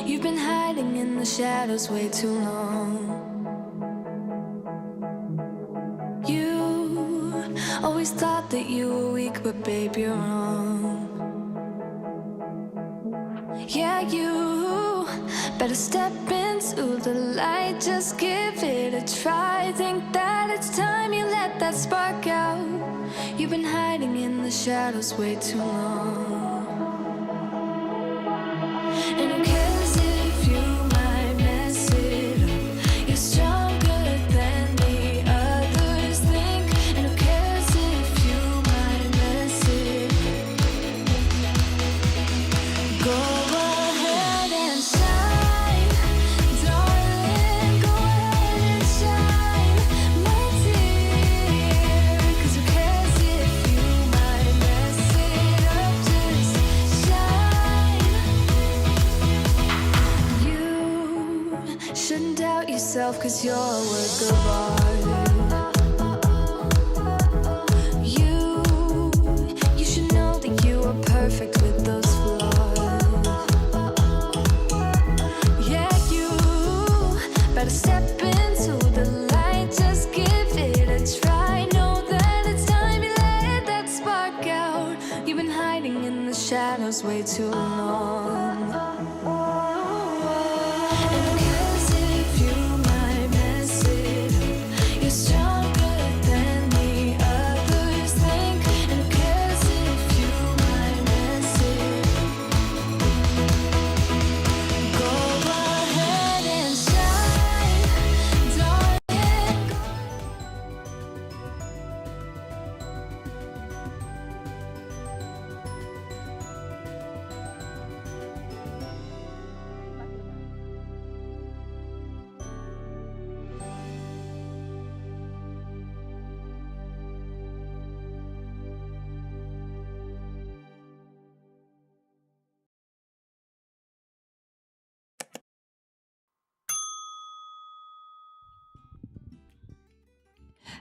You've been hiding in the shadows way too long. You always thought that you were weak, but babe, you're wrong. Yeah, you better step into the light, just give it a try. Think that it's time you let that spark out. You've been hiding in the shadows way too long. And who cares if you might mess it up? You're stronger than the others think. And who cares if you might mess it up? Go ahead and shine, darling. Go ahead and shine, my dear. 'Cause who cares if you might mess it up? Just shine. You shouldn't doubt yourself, 'cause you're a work of art. You should know that you are perfect with those flaws. Yeah, you better step into the light, just give it a try. Know that it's time you let that spark out. You've been hiding in the shadows way too long. And who cares if you might mess it up? You're stronger than the others think. And who cares if you might mess it up? Go ahead and shine, darling.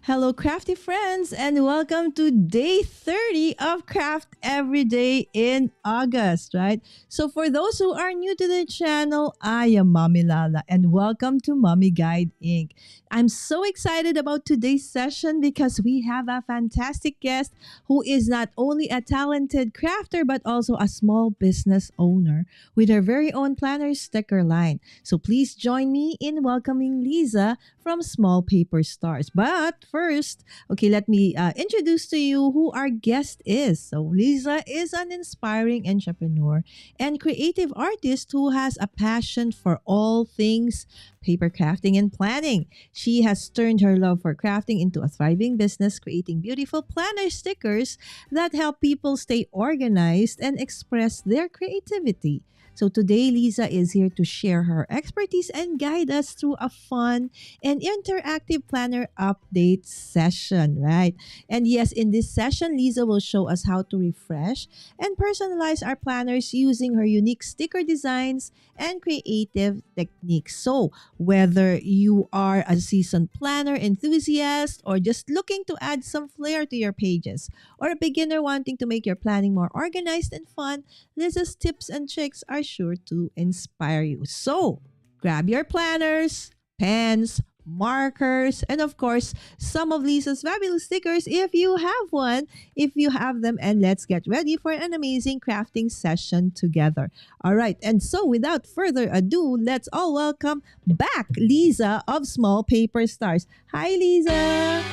Hello, crafty friends, and welcome to day 30 of Craft Every Day in August, right? So, for those who are new to the channel, I am Mommy Lala, and welcome to Mommy Guide Inc. I'm so excited about today's session because we have a fantastic guest who is not only a talented crafter but also a small business owner with her very own planner sticker line. So, please join me in welcoming Lisa from Small Paperstarz. But first, okay, let me introduce to you who our guest is. So, Lisa is an inspiring entrepreneur and creative artist who has a passion for all things paper crafting and planning. She has turned her love for crafting into a thriving business, creating beautiful planner stickers that help people stay organized and express their creativity. So today, Lisa is here to share her expertise and guide us through a fun and interactive planner update session, right? And yes, in this session, Lisa will show us how to refresh and personalize our planners using her unique sticker designs and creative techniques. So, whether you are a seasoned planner enthusiast or just looking to add some flair to your pages, or a beginner wanting to make your planning more organized and fun, Lisa's tips and tricks are sure to inspire you. So, grab your planners, pens, markers, and of course, some of Lisa's fabulous stickers if you have one, if you have them, and let's get ready for an amazing crafting session together. All right, and so without further ado, let's all welcome back Lisa of Small Paperstarz. Hi, Lisa.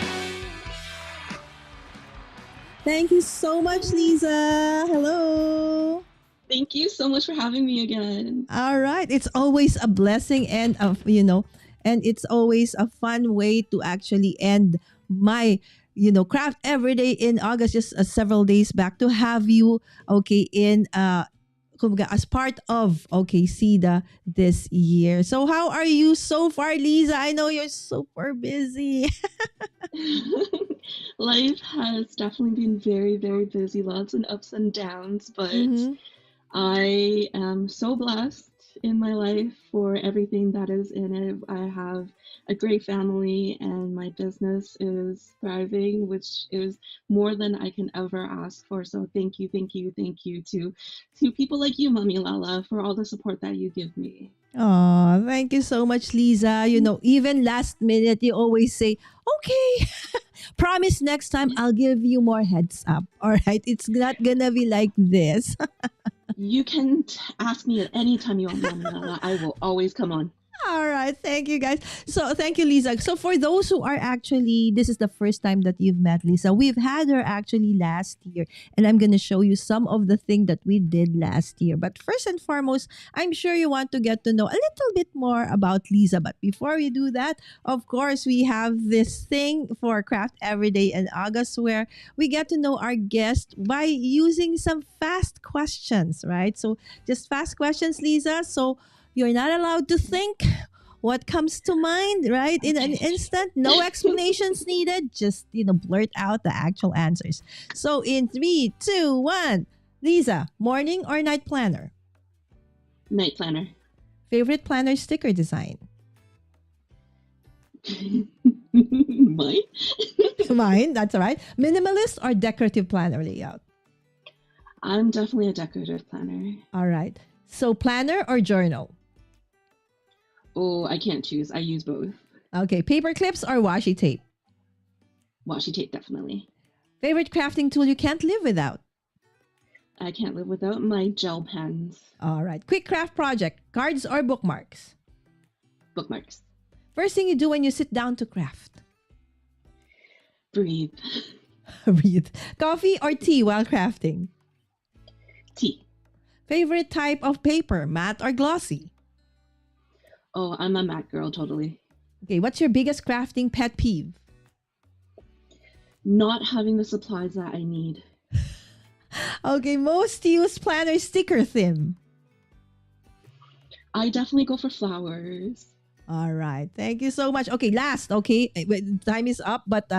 Thank you so much, Lisa. Hello. Thank you so much for having me again. All right. It's always a blessing and and it's always a fun way to actually end my craft every day in August, just several days back, to have you in kumbaga, as part of CEDA this year. So how are you so far, Lisa? I know you're super busy. Life has definitely been very, very busy, lots and ups and downs, but Mhm. I am so blessed in my life for everything that is in it. I have a great family and my business is thriving, which is more than I can ever ask for. So thank you to people like you, Mommy Lala, for all the support that you give me. Oh, thank you so much, Lisa. Even last minute, you always say, okay, promise next time I'll give you more heads up. All right. It's not gonna be like this. You can ask me at any time you want, Mommy Lala. I will always come on. All right. Thank you, guys. So, thank you, Lisa. So, for those who are actually, this is the first time that you've met Lisa. We've had her actually last year, and I'm going to show you some of the thing that we did last year. But first and foremost, I'm sure you want to get to know a little bit more about Lisa. But before we do that, of course, we have this thing for Craft Everyday in August where we get to know our guest by using some fast questions, right? So, just fast questions, Lisa. So, you're not allowed to think what comes to mind, right? In an instant, no explanations needed. Just, blurt out the actual answers. So in 3, 2, 1, Lisa, morning or night planner? Night planner. Favorite planner sticker design? Mine? Mine, that's all right. Minimalist or decorative planner layout? I'm definitely a decorative planner. All right. So planner or journal? Oh, I can't choose. I use both. Okay. Paper clips or washi tape? Washi tape, definitely. Favorite crafting tool you can't live without? I can't live without my gel pens. All right. Quick craft project, cards or bookmarks? Bookmarks. First thing you do when you sit down to craft? Breathe. Breathe. Coffee or tea while crafting? Tea. Favorite type of paper, matte or glossy? Oh, I'm a matte girl, totally. Okay, what's your biggest crafting pet peeve? Not having the supplies that I need. Okay, most used planner sticker theme? I definitely go for flowers. All right, thank you so much. Okay, last, okay, time is up, but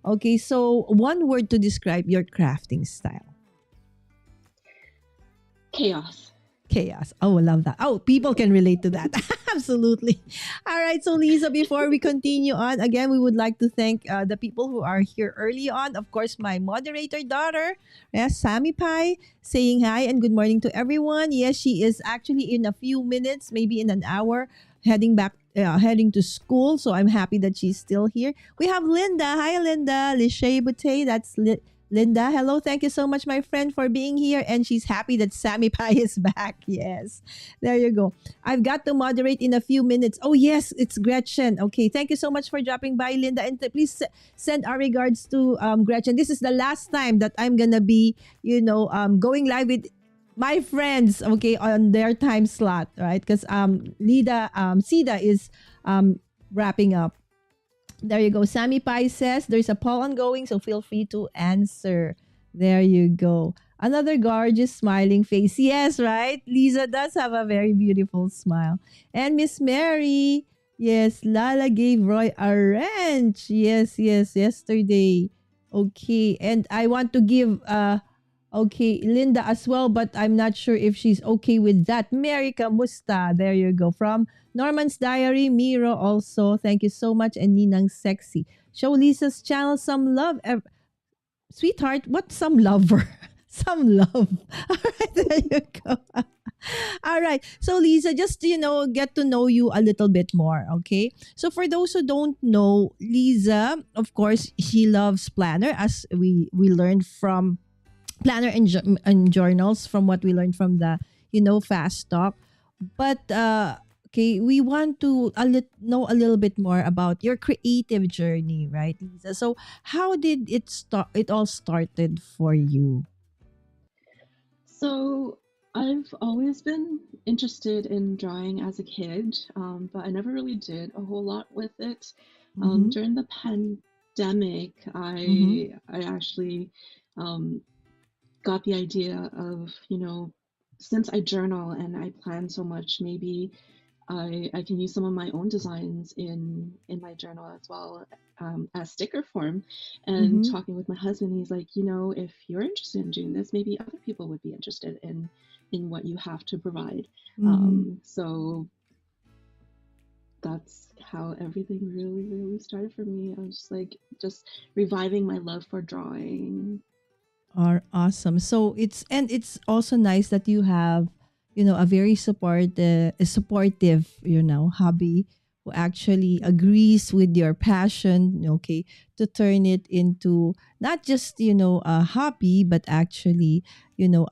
okay, so one word to describe your crafting style. Chaos. Chaos. Oh, I love that. Oh, people can relate to that. Absolutely. All right. So, Lisa, before we continue on, again, we would like to thank the people who are here early on. Of course, my moderator daughter, yes, Sammy Pai, saying hi and good morning to everyone. Yes, she is actually in a few minutes, maybe in an hour, heading to school. So, I'm happy that she's still here. We have Linda. Hi, Linda. Lishay Bute. That's Linda, hello. Thank you so much, my friend, for being here. And she's happy that Sammy Pai is back. Yes. There you go. I've got to moderate in a few minutes. Oh, yes, it's Gretchen. Okay. Thank you so much for dropping by, Linda. And please send our regards to Gretchen. This is the last time that I'm going to be, going live with my friends, okay, on their time slot, right? Because CEDA is wrapping up. There you go. Sammy Pai says there's a poll ongoing, so feel free to answer. There you go. Another gorgeous smiling face. Yes, right? Lisa does have a very beautiful smile. And Miss Mary. Yes, Lala gave Roy a wrench. Yes, yesterday. Okay. And I want to give Linda as well, but I'm not sure if she's okay with that. Mary Kamusta. There you go. From Norman's Diary, Miro also. Thank you so much. And Ninang Sexy. Show Lisa's channel some love. Sweetheart, what's some lover? Some love. All right, there you go. All right. So Lisa, just get to know you a little bit more, okay? So for those who don't know, Lisa, of course, she loves planner, as we learned from planner and journals, from what we learned from the fast talk. But okay, we want to know a little bit more about your creative journey, right, Lisa? So how did it all started for you? So I've always been interested in drawing as a kid, but I never really did a whole lot with it. Mm-hmm. During the pandemic, Mm-hmm. I actually got the idea of, since I journal and I plan so much, maybe I can use some of my own designs in my journal as well, as sticker form. And Mm-hmm. talking with my husband, he's like, if you're interested in doing this, maybe other people would be interested in in what you have to provide. Mm-hmm. So that's how everything really, really started for me. I was like just reviving my love for drawing. Are awesome. So it's also nice that you have, a very supportive, hobby who actually agrees with your passion, okay, to turn it into not just, a hobby, but actually,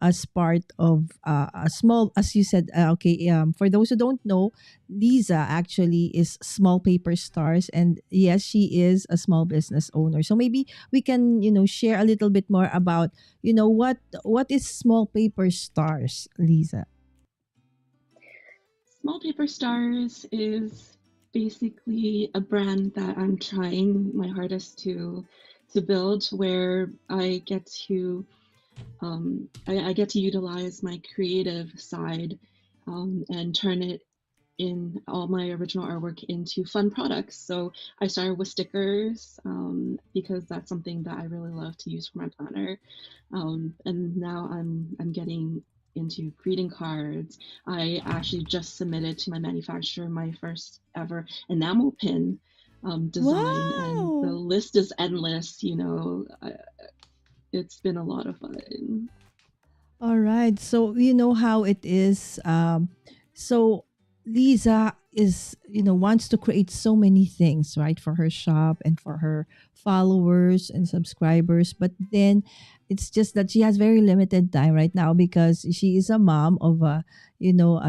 as part of a small, as you said, okay, for those who don't know, Lisa actually is Small Paper Stars, and yes, she is a small business owner. So maybe we can, share a little bit more about, what is Small Paper Stars, Lisa? Small Paperstarz is basically a brand that I'm trying my hardest to build, where I get to utilize my creative side, and turn it in all my original artwork into fun products. So I started with stickers, because that's something that I really love to use for my planner, and now I'm getting into greeting cards. I actually just submitted to my manufacturer my first ever enamel pin design, and the Wow. list is endless. It's been a lot of fun. All right. So you know how it is. So Lisa is, wants to create so many things, right, for her shop and for her followers and subscribers. But then it's just that she has very limited time right now because she is a mom of a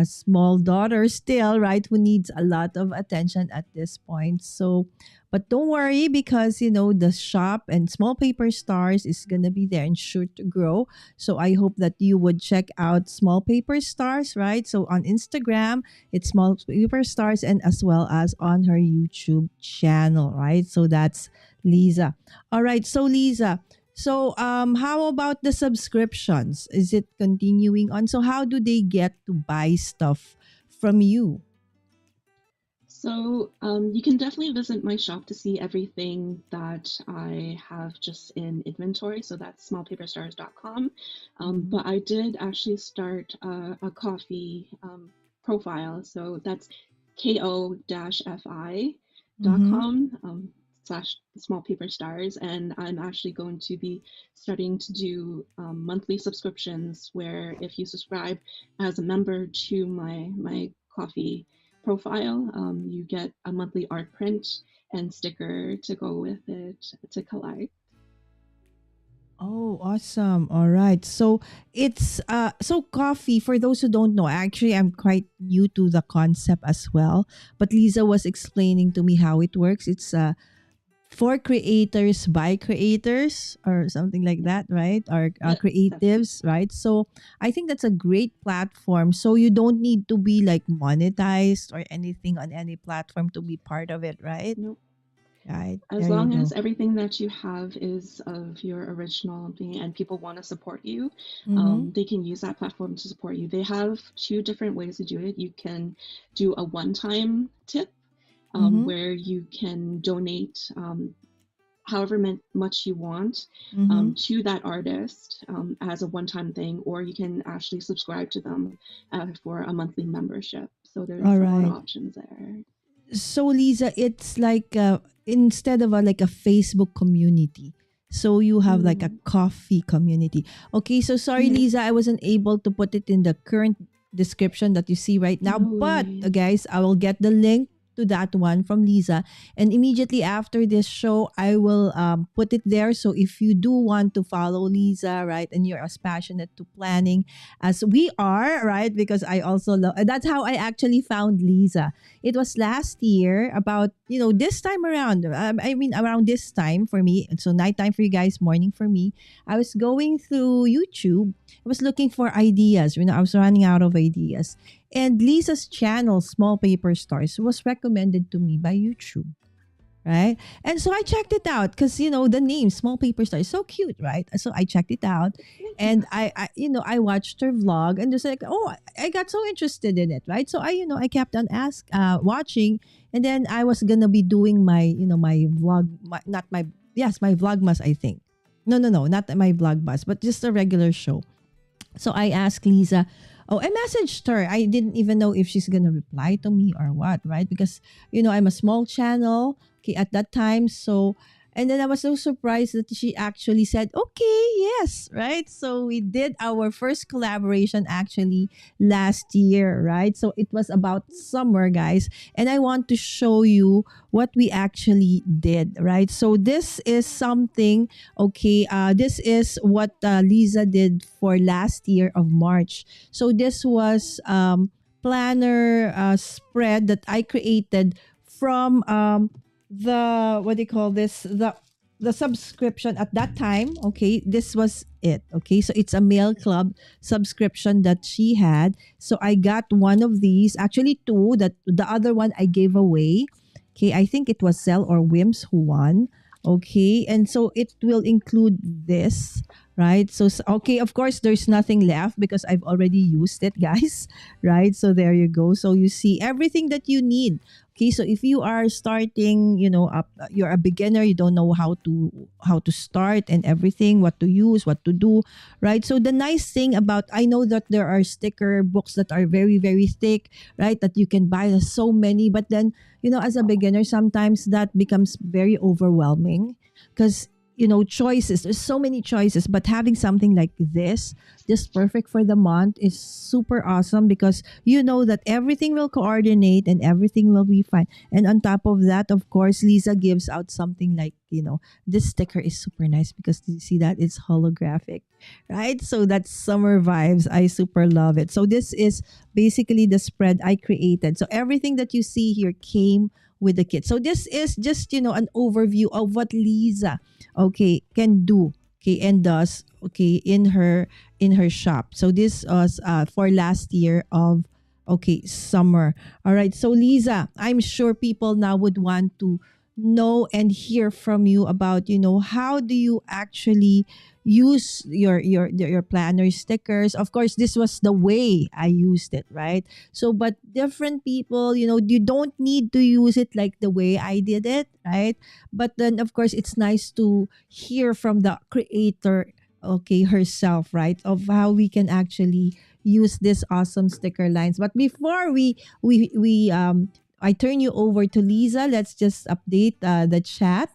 small daughter still, right, who needs a lot of attention at this point. So, but don't worry because, the shop and Small Paper Stars is going to be there and sure to grow. So I hope that you would check out Small Paper Stars, right? So on Instagram, it's Small Paper Stars, and as well as on her YouTube channel, right? So that's Lisa. All right. So Lisa, so how about the subscriptions? Is it continuing on? So how do they get to buy stuff from you? So you can definitely visit my shop to see everything that I have just in inventory. So that's smallpaperstarz.com. Mm-hmm. But I did actually start a coffee profile. So that's Mm-hmm. ko-fi.com, slash small paper stars. And I'm actually going to be starting to do monthly subscriptions where if you subscribe as a member to my coffee profile, you get a monthly art print and sticker to go with it to collect. Oh, awesome. All right. So it's so coffee for those who don't know. Actually, I'm quite new to the concept as well, but Lisa was explaining to me how it works. It's for creators by creators or something like Yeah, that, right? Or that's it. creatives, right? So I think that's a great platform. So you don't need to be like monetized or anything on any platform to be part of it, right? Nope. Right. As There you long as go. everything that you have is of your original thing and people want to support you, Mm-hmm. they can use that platform to support you. They have two different ways to do it. You can do a one-time tip, Mm-hmm. where you can donate however much you want, Mm-hmm. to that artist, as a one-time thing, or you can actually subscribe to them for a monthly membership. So All there's a lot of right. options there. So Lisa, it's like instead of like a Facebook community. So you have like a Mm, coffee community. Okay, so sorry yeah, Lisa, I wasn't able to put it in the current description that you see right now, no but worries. guys, I will get the link to that one from Lisa, and immediately after this show I will put it there. So if you do want to follow Lisa, right, and you're as passionate to planning as we are, right, because I also love, that's how I actually found Lisa. It was last year, about, this time around. I mean, around this time for me. So nighttime for you guys, morning for me. I was going through YouTube. I was looking for ideas. I was running out of ideas. And Lisa's channel, Small Paper Stars, was recommended to me by YouTube, right? And so I checked it out because the name Small Paper Star is so cute, right? So I checked it out, Thank you. and I watched her vlog, and just like, oh, I got so interested in it, right? So I kept on watching, and then I was gonna be doing my my vlog, not my, yes, my vlogmas, I think. No, no, no, not my vlogbus, but just a regular show. So I asked Lisa, Oh, I messaged her. I didn't even know if she's gonna reply to me or what, right? Because I'm a small channel, okay, at that time. So, and then I was so surprised that she actually said, "Okay, yes," right? So we did our first collaboration actually last year, right? So it was about summer, guys, and I want to show you what we actually did, right? So this is something. Okay, this is what Lisa did for last year of March. So this was planner spread that I created from the what do you call this, the subscription at that time. Okay, this was it. Okay, so it's a mail club subscription that she had. So I got one of these, actually two. That the other one I gave away. Okay, I think it was Cell or Wims who won. Okay, and so it will include this, right? So okay, of course there's nothing left because I've already used it, guys. Right? So there you go. So you see everything that you need. Okay, so if you are starting, up, you're a beginner, you don't know how to start and everything, what to use, what to do, right? So the nice thing about, I know that there are sticker books that are very very thick, right? That you can buy. There's so many, but then as a beginner, sometimes that becomes very overwhelming because choices. There's so many choices, but having something like this, just perfect for the month, is super awesome because you know that everything will coordinate and everything will be fine. And on top of that, of course, Lisa gives out something like, this sticker is super nice because you see that it's holographic, right? So that's summer vibes. I super love it. So this is basically the spread I created. So everything that you see here came with the kit. So this is just, an overview of what Lisa, okay, can do, okay, and does, okay, in her shop. So this was for last year of, okay, summer. All right. So Lisa, I'm sure people now would want to know and hear from you about, how do you actually use your planner stickers. Of course, this was the way I used it, right? So but different people, you don't need to use it like the way I did it, right? But then of course it's nice to hear from the creator, okay, herself, right, of how we can actually use this awesome sticker lines. But before we I turn you over to Lisa, let's just update the chat.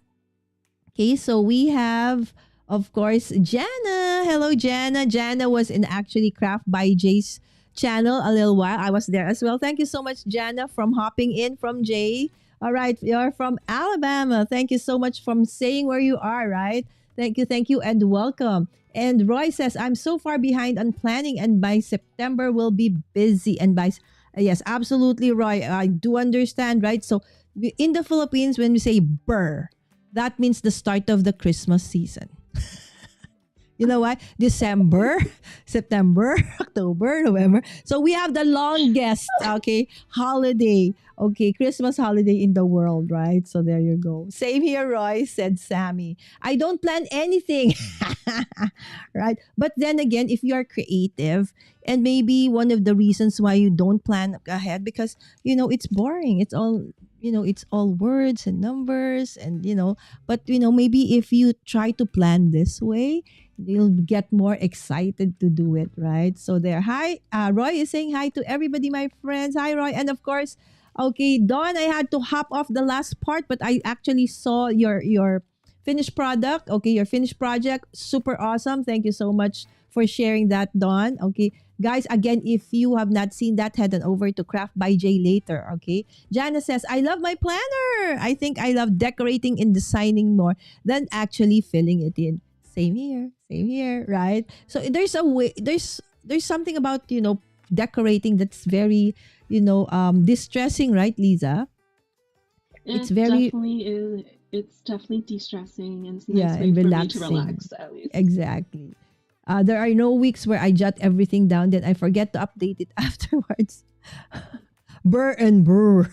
Okay, so we have, of course, Jana. Hello, Jana. Jana was in actually Craft by Jay's channel a little while. I was there as well. Thank you so much, Jana, from hopping in from Jay. All right, you're from Alabama. Thank you so much from saying where you are, right? Thank you, and welcome. And Roy says, I'm so far behind on planning, and by September we'll be busy. And by yes, absolutely, Roy. I do understand, right? So in the Philippines, when we say burr, that means the start of the Christmas season. You know what? December, September, October, November. So we have the longest, okay, holiday, okay, Christmas holiday in the world, right? So there you go. Same here, Roy, said Sammy. I don't plan anything, right? But then again, if you are creative, and maybe one of the reasons why you don't plan ahead, because, it's boring. It's all words and numbers and, but, maybe if you try to plan this way, you'll get more excited to do it, right? So there. Hi, Roy is saying hi to everybody, my friends. Hi, Roy. And of course, okay, Dawn, I had to hop off the last part, but I actually saw your finished product. Okay, your finished project. Super awesome. Thank you so much for sharing that, Dawn. Okay. Guys, again, if you have not seen that, head on over to Craft by Jay later, okay? Jana says, I love my planner. I think I love decorating and designing more than actually filling it in. Same here, right? So there's a way, there's something about, decorating that's very, distressing, right, Lisa? It's It very, definitely is. It's definitely de-stressing, and it's a yeah, nice way and for me to relaxing. relax, at least. Exactly. There are no weeks where I jot everything down, then I forget to update it afterwards. Burr and burr.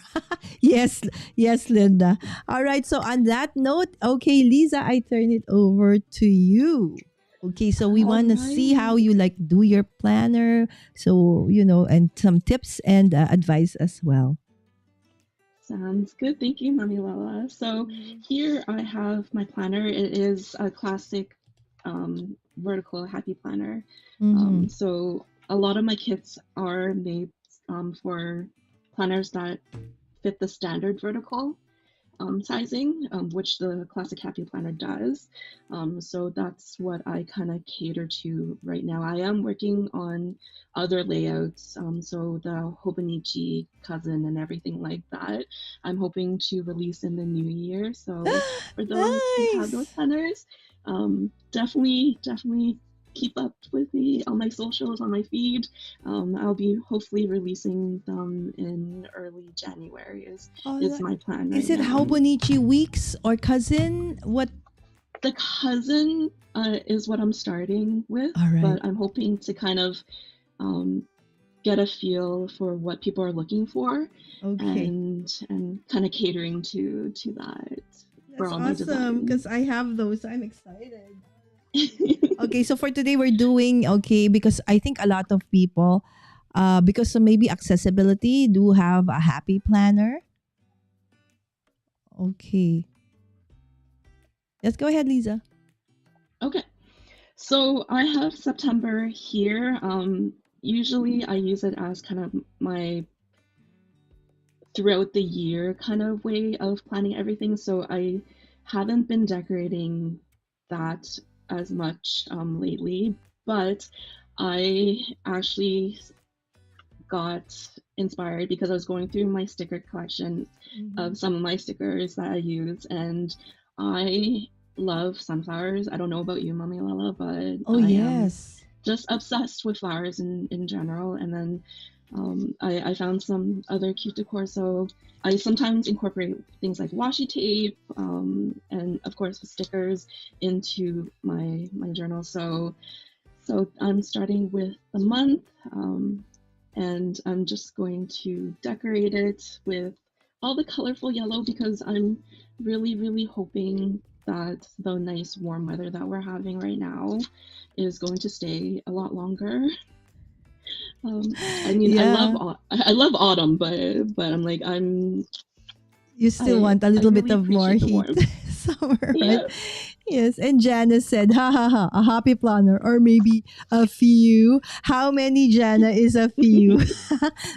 Yes, yes, Linda. All right. So on that note, okay, Lisa, I turn it over to you. Okay, so we All want to see how right. you like do your planner. So, and some tips and advice as well. Sounds good. Thank you, Mami Lala. So here I have my planner. It is a classic vertical happy planner. Mm-hmm. So a lot of my kits are made for planners that fit the standard vertical sizing, which the Classic Happy Planner does. So that's what I kind of cater to right now. I am working on other layouts, so the Hobonichi cousin and everything like that. I'm hoping to release in the new year. So for those who have those Nice. planners, definitely keep up with me on my socials, on my feed. I'll be hopefully releasing them in early January Oh, is my plan is right it now. Hobonichi Weeks or Cousin? What? The cousin is what I'm starting with, All right. but I'm hoping to kind of get a feel for what people are looking for, Okay. and kind of catering to that for That's all my awesome because designs. I have those. I'm excited. Okay, so for today we're doing okay because I think a lot of people, because of maybe accessibility, do have a happy planner. Okay, let's go ahead, Lisa. Okay, so I have September here. Usually I use it as kind of my throughout the year kind of way of planning everything. So I haven't been decorating that as much lately, but I actually got inspired because I was going through my sticker collection Mhm. of some of my stickers that I use, and I love sunflowers. I don't know about you, Mommy Lala, but Oh I am yes. just obsessed with flowers in general. And then I found some other cute decor. So I sometimes incorporate things like washi tape, and of course stickers into my journal. So I'm starting with the month, and I'm just going to decorate it with all the colorful yellow because I'm really hoping that the nice warm weather that we're having right now is going to stay a lot longer. I mean, Yeah, I love autumn, but I'm like you still want a I little bit really of more appreciate the heat warmth. summer, right? Yeah. Yes, and Jana said, ha ha ha, a happy planner, or maybe a few. How many, Jana, is a few?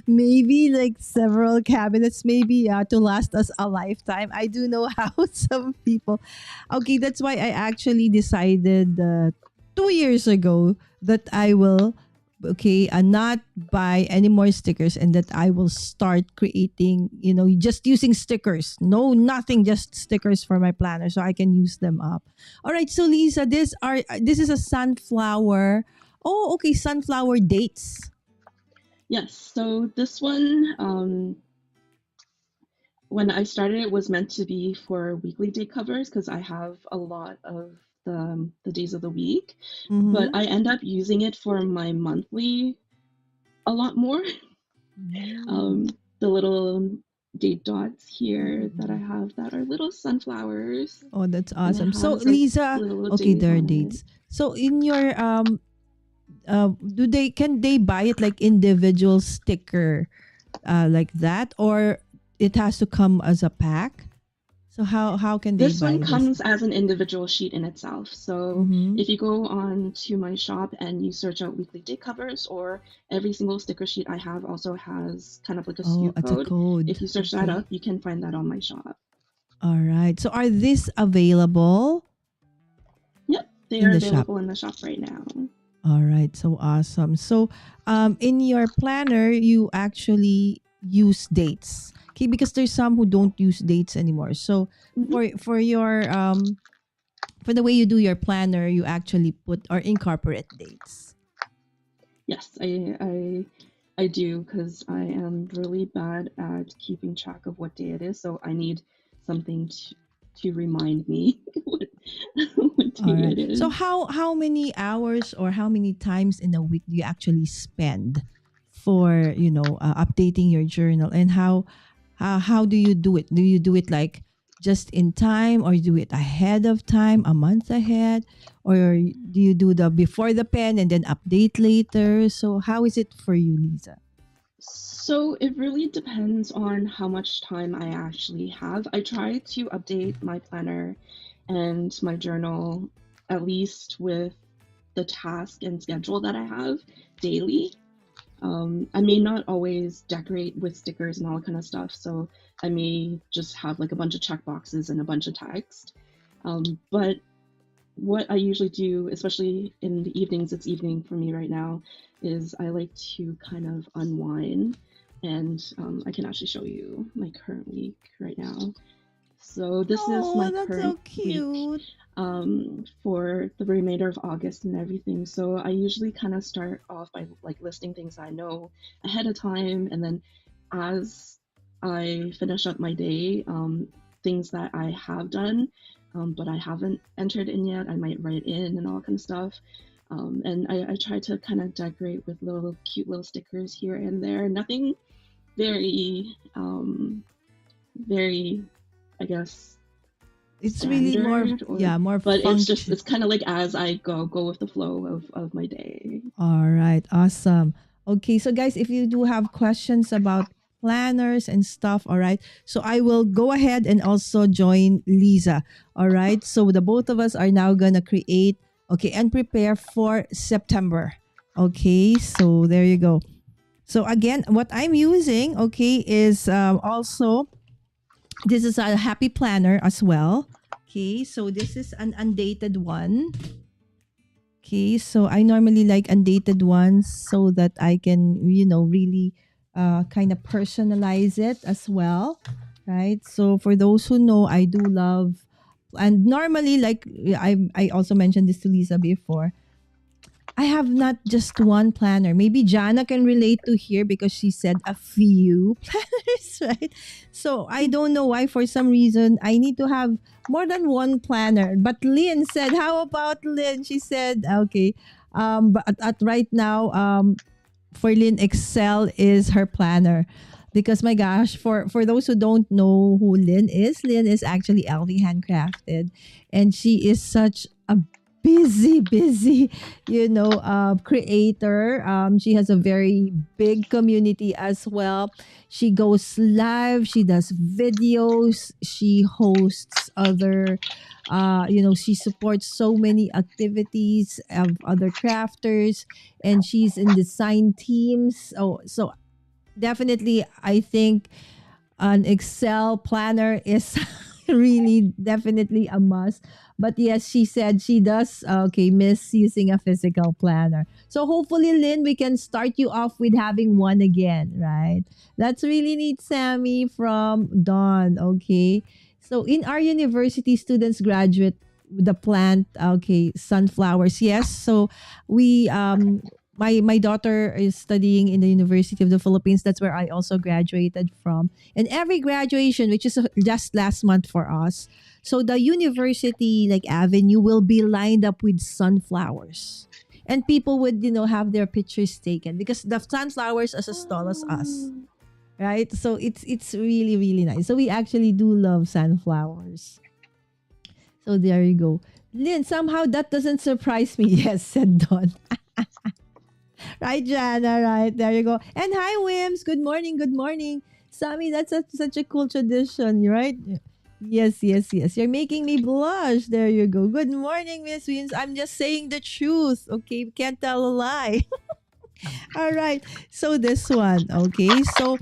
Maybe like several cabinets, maybe to last us a lifetime. I do know how some people. Okay, that's why I actually decided 2 years ago that I will, okay, not buy any more stickers and that I will start creating, just using stickers. No, nothing, just stickers for my planner so I can use them up. All right, so Lisa, this is a sunflower. Oh, okay, sunflower dates. Yes. So this one, when I started, it was meant to be for weekly day covers because I have a lot of the days of the week, but Mm-hmm. I end up using it for my monthly a lot more. Mm. Um, the little date dots here that I Mm. have that are little sunflowers, Oh, that's and it awesome. So has like Lisa, little okay, days there are on it. dates. So in your do they can they buy it like individual sticker like that, or it has to come as a pack? So how can they This one buy this? comes as an individual sheet in itself. So Mm-hmm. if you go on to my shop and you search out weekly day covers, or every single sticker sheet I have also has kind of like a Oh, SKU it's a code. code. If you search that Okay. up, you can find that on my shop. All right. So are these available Yep, they in are the shop? available in the shop right now. All right. So awesome. So in your planner, you actually use dates. Okay, because there's some who don't use dates anymore. So Mhm. for your for the way you do your planner, you actually put or incorporate dates. Yes, I do because I am really bad at keeping track of what day it is, so I need something to remind me what All day right. it So is. how many hours or how many times in a week do you actually spend for updating your journal, and how do you do it? Do you do it like just in time, or you do it ahead of time, a month ahead, or do you do the before the pen and then update later? So how is it for you, Lisa? So it really depends on how much time I actually have. I try to update my planner and my journal at least with the task and schedule that I have daily. I may not always decorate with stickers and all that kind of stuff, so I may just have like a bunch of check boxes and a bunch of text. But what I usually do, especially in the evenings, it's evening for me right now, is I like to kind of unwind. And I can actually show you my current week right now. So this is Oh, my that's so current week cute. for the remainder of August and everything. So I usually kind of start off by like listing things I know ahead of time, and then as I finish up my day, things that I have done, but I haven't entered in yet, I might write in and all that kind of stuff. And I try to kind of decorate with little cute little stickers here and there. Nothing very, very, I guess, It's really more, standard, or yeah, more but function. it's kind of like as I go with the flow of my day. All right, awesome. Okay, so guys, if you do have questions about planners and stuff, all right, so I will go ahead and also join Lisa. All right, so the both of us are now gonna create, okay, and prepare for September. Okay, so there you go. So again, what I'm using, okay, is also this is a happy planner as well. Okay, so this is an undated one. Okay, so I normally like undated ones so that I can, really kind of personalize it as well, right? So for those who know, I do love, and normally, like I also mentioned this to Lisa before, I have not just one planner. Maybe Jana can relate to here because she said a few planners, right? So I don't know why, for some reason, I need to have more than one planner. But Lynn said, how about Lynn? She said, okay. But at right now, for Lynn, Excel is her planner. Because my gosh, for those who don't know who Lynn is actually LV Handcrafted. And she is such a busy creator. She has a very big community as well. She goes live, she does videos, she hosts other she supports so many activities of other crafters, and she's in design teams. So definitely I think an Excel planner is really definitely a must. But yes, she said she does miss using a physical planner. So hopefully, Lynn, we can start you off with having one again, right? That's really neat, Sammy from Dawn. Okay. So in our university, students graduate the plant, sunflowers. Yes. So we my daughter is studying in the University of the Philippines. That's where I also graduated from. And every graduation, which is just last month for us, so the university like avenue will be lined up with sunflowers. And people would, have their pictures taken because the sunflowers as tall as us. Oh, Right? So it's really, really nice. So we actually do love sunflowers. So there you go. Lynn, somehow that doesn't surprise me. Yes, said Don. Right, Jana? Right, there you go. And hi, Wims. Good morning. Good morning. Sammy, that's such a cool tradition, right? Yes, yes, yes. You're making me blush. There you go. Good morning, Miss Wims. I'm just saying the truth. Okay, can't tell a lie. All right. So this one. Okay. So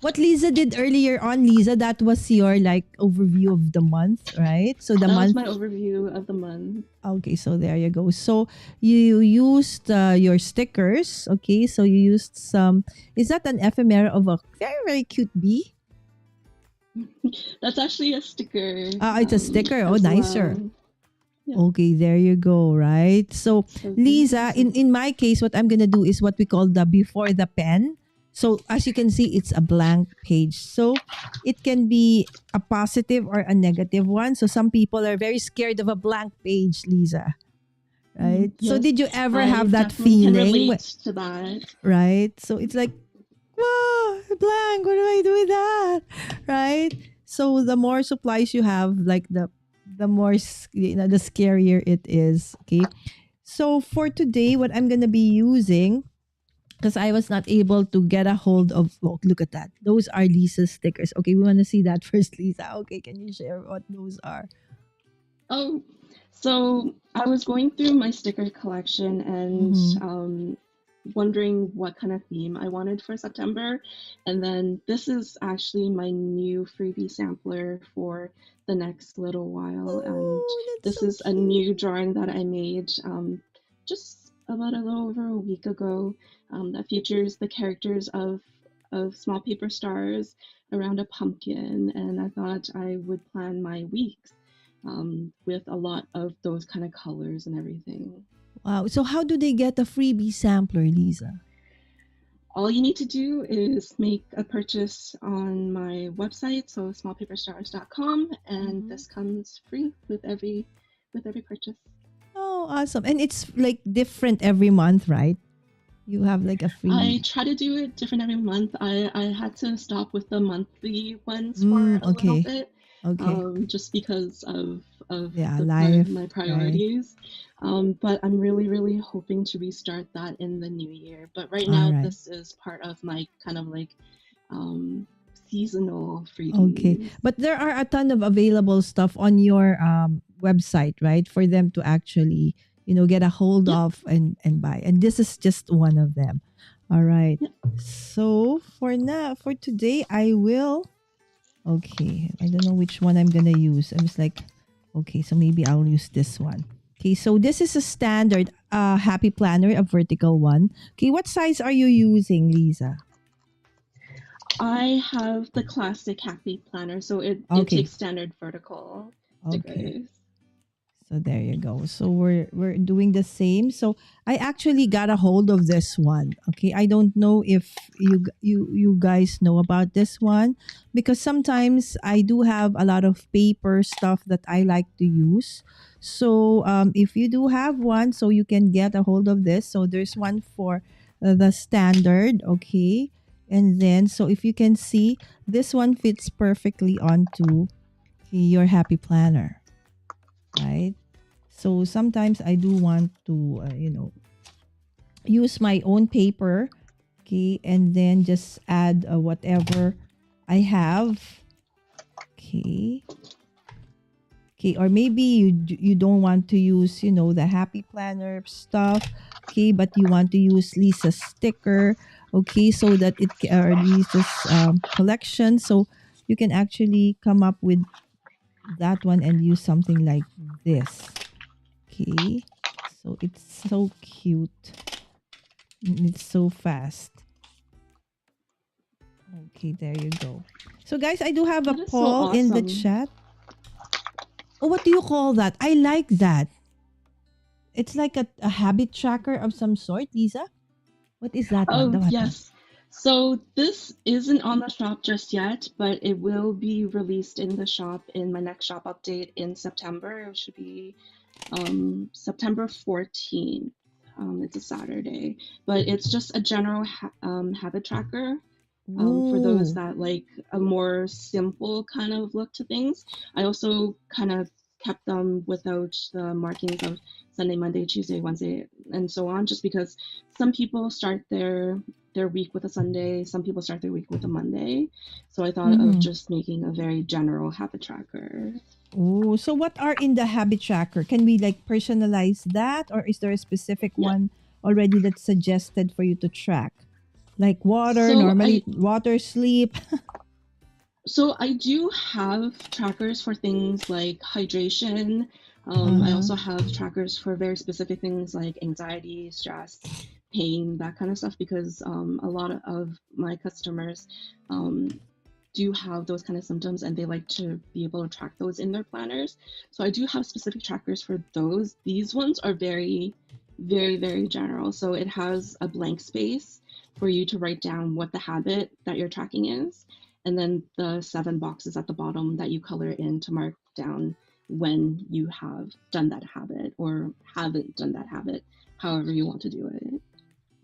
what Lisa did earlier on, Lisa, that was your like overview of the month, right? So the that was month. my overview of the month. Okay, so there you go. So you used your stickers. Okay, so you used some. Is that an ephemera of a very, very cute bee? That's actually a sticker It's a sticker. Oh, as nicer. well. Yeah. Okay, there you go. Right. So So Lisa, in my case, what I'm gonna do is what we call the before the pen. So as you can see, it's a blank page. So it can be a positive or a negative one. So some people are very scared of a blank page, Lisa. Right. So yes, did you ever I have that definitely can feeling? relate to that. Right. So it's like, wow, blank. What do I do with that? Right. So the more supplies you have, like the more the scarier it is. Okay. So for today, what I'm gonna be using, because I was not able to get a hold of. Oh, look at that. Those are Lisa's stickers. Okay, we want to see that first, Lisa. Okay, can you share what those are? Oh, so I was going through my sticker collection, and Mm-hmm. wondering what kind of theme I wanted for September. And then this is actually my new freebie sampler for the next little while. And Oh, that's this so is a new cute. drawing that I made just about a little over a week ago, that features the characters of small paper stars around a pumpkin. And I thought I would plan my weeks with a lot of those kind of colors and everything. Wow. So how do they get a freebie sampler, Lisa? All you need to do is make a purchase on my website, so smallpaperstarz.com, and Mhm. this comes free with every purchase. Oh, awesome. And it's like different every month, right? You have like a I free. try to do it different every month. I had to stop with the monthly ones for a little Okay. bit, Okay. just because of Yeah, life, my right? priorities. But I'm really hoping to restart that in the new year. But right All now, right. this is part of my kind of like um, seasonal Okay. freebies. But there are a ton of available stuff on your website, right? For them to actually, get a hold Yep, of and buy. And this is just one of them. All right. yep. So for now, for today, I will. Okay. I don't know which one I'm going to use. I was like, okay, so maybe I'll use this one. Okay. So this is a standard happy planner, a vertical one. Okay. What size are you using, Lisa? I have the classic Happy Planner, so it Okay. takes standard vertical Okay. stickers. So there you go. So we're doing the same. So I actually got a hold of this one. Okay, I don't know if you guys know about this one, because sometimes I do have a lot of paper stuff that I like to use. So if you do have one, so you can get a hold of this. So there's one for the standard. Okay, and then so if you can see, this one fits perfectly onto your happy planner, right? So sometimes I do want to, use my own paper, okay, and then just add whatever I have, okay, okay, or maybe you don't want to use, the happy planner stuff, okay, but you want to use Lisa's sticker, okay, so that or Lisa's collection, so you can actually come up with that one and use something like this. Okay. So it's so cute. And it's so fast. Okay, there you go. So guys, I do have a That is so poll in the awesome. chat. Oh, what do you call that? I like that. It's like a habit tracker of some sort, Lisa. What is that one? Oh, That one. yes. So this isn't on the shop just yet, but it will be released in the shop in my next shop update in September. It should be September 14th. It's a Saturday, but it's just a general habit tracker for those Ooh. that like a more simple kind of look to things. I also kind of kept them without the markings of Sunday, Monday, Tuesday, Wednesday, and so on, just because some people start their week with a Sunday, some people start their week with a Monday. So I thought of Mm-hmm. just making a very general habit tracker. Oh, so what are in the habit tracker? Can we like personalize that, or is there a specific Yeah. one already that's suggested for you to track? Like water, So normally I water, sleep. So I do have trackers for things like hydration. I Uh-huh. also have trackers for very specific things like anxiety, stress, pain, that kind of stuff, because a lot of my customers um, do have those kind of symptoms and they like to be able to track those in their planners. So I do have specific trackers for those. These ones are very general. So it has a blank space for you to write down what the habit that you're tracking is, and then the 7 boxes at the bottom that you color in to mark down when you have done that habit or haven't done that habit, however you want to do it.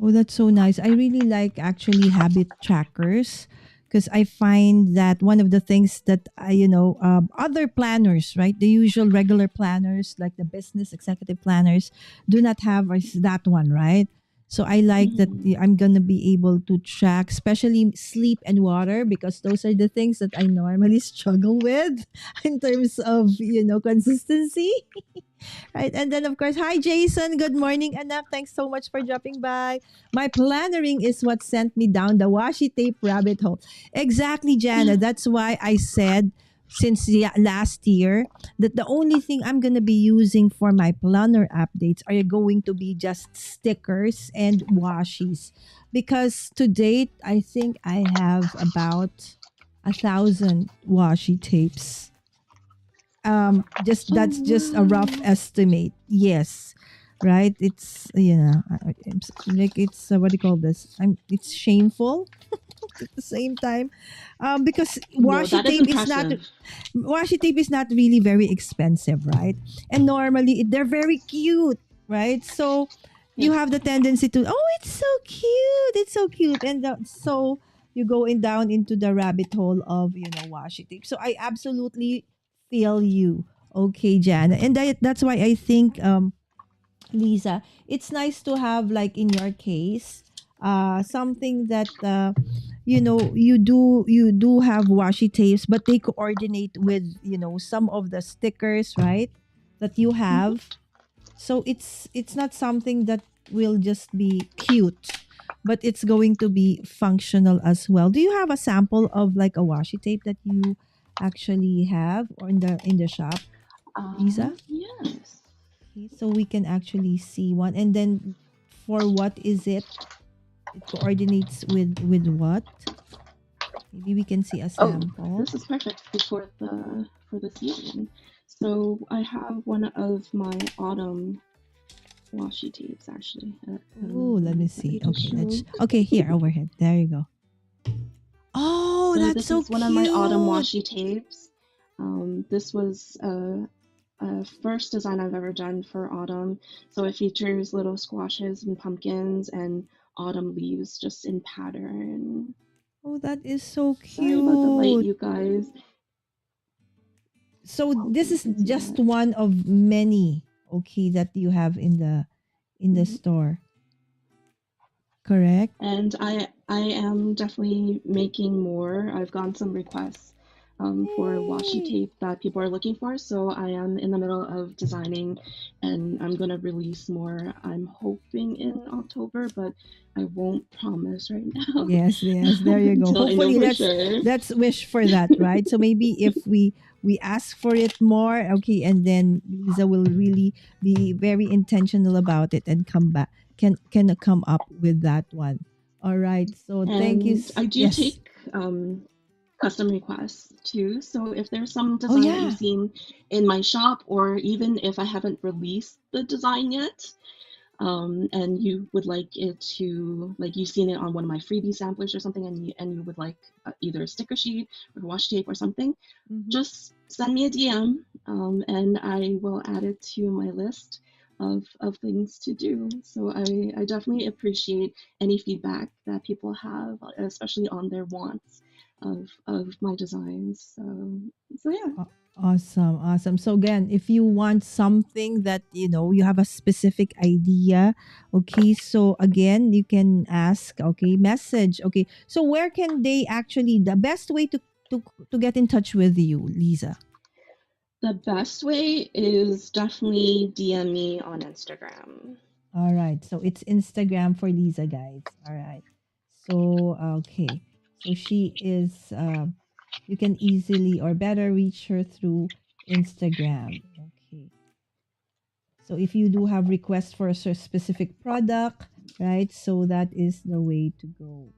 Oh, that's so nice. I really like actually habit trackers, because I find that one of the things that other planners, right, the usual regular planners like the business executive planners, do not have is that one, right? So I like that Mhm. I'm gonna be able to track, especially sleep and water, because those are the things that I normally struggle with in terms of consistency. Right. And then, of course, hi, Jason. Good morning, anak. Thanks so much for dropping by. My plannering is what sent me down the washi tape rabbit hole. Exactly, Jana. That's why I said since last year that the only thing I'm going to be using for my planner updates are going to be just stickers and washies. Because to date, I think I have about 1,000 washi tapes. Just Oh, that's just a rough wow. estimate. Yes, right. It's like it's what do you call this? It's shameful at the same time, because No, that is impressive. washi tape is not really very expensive, right? And normally they're very cute, right? So you Yes. have the tendency to, oh, it's so cute, and so you go in down into the rabbit hole of washi tape. So I absolutely feel you, okay, Jan, and that's why I think Lisa, it's nice to have, like in your case, something that you do have washi tapes, but they coordinate with some of the stickers, right? That you Mhm. have, so it's not something that will just be cute, but it's going to be functional as well. Do you have a sample of like a washi tape that you actually have or in the shop, Lisa? Yes. Okay, so we can actually see one. And then for what is it? It coordinates with what? Maybe we can see a Oh, sample. this is perfect before the for the season. So I have one of my autumn washi tapes actually. Oh, let me Let me see. just Okay, let's. show. Okay, here overhead. There you go. Oh, So that's this so is one of my autumn cute. washi tapes. This was a first design I've ever done for autumn. So it features little squashes and pumpkins and autumn leaves just in pattern. Oh, that is so Sorry about the light, cute. you guys. So Hopefully this you is can see just that. one of many, okay, that you have in the Mhm. store, correct? And I am definitely making more. I've gotten some requests for washi Yay! tape that people are looking for, so I am in the middle of designing, and I'm gonna release more. I'm hoping in October, but I won't promise right now Yes, yes. There you go. until I know Hopefully, for let's sure. let's wish for that, right? So maybe if we ask for it more, okay, and then Lisa will really be very intentional about it and come back can come up with that one. All right. So thank you. And I do Yes. take custom requests too. So if there's some Oh design that you've yeah. seen in my shop, or even if I haven't released the design yet, and you would like it to, like you've seen it on one of my freebie samplers or something, and you would like either a sticker sheet or washi tape or something, Mm-hmm. just send me a DM, and I will add it to my list of things to do. So I definitely appreciate any feedback that people have, especially on their wants of my designs. So yeah. Awesome, awesome. So again, if you want something that you have a specific idea, okay. So again, you can ask, okay, message, okay. So where can they actually the best way to to get in touch with you, Lisa? The best way is definitely DM me on Instagram. All right. So it's Instagram for Lisa, guys. All right. So okay. So she is. You can easily or better reach her through Instagram. Okay. So if you do have requests for a specific product, right? So that is the way to go.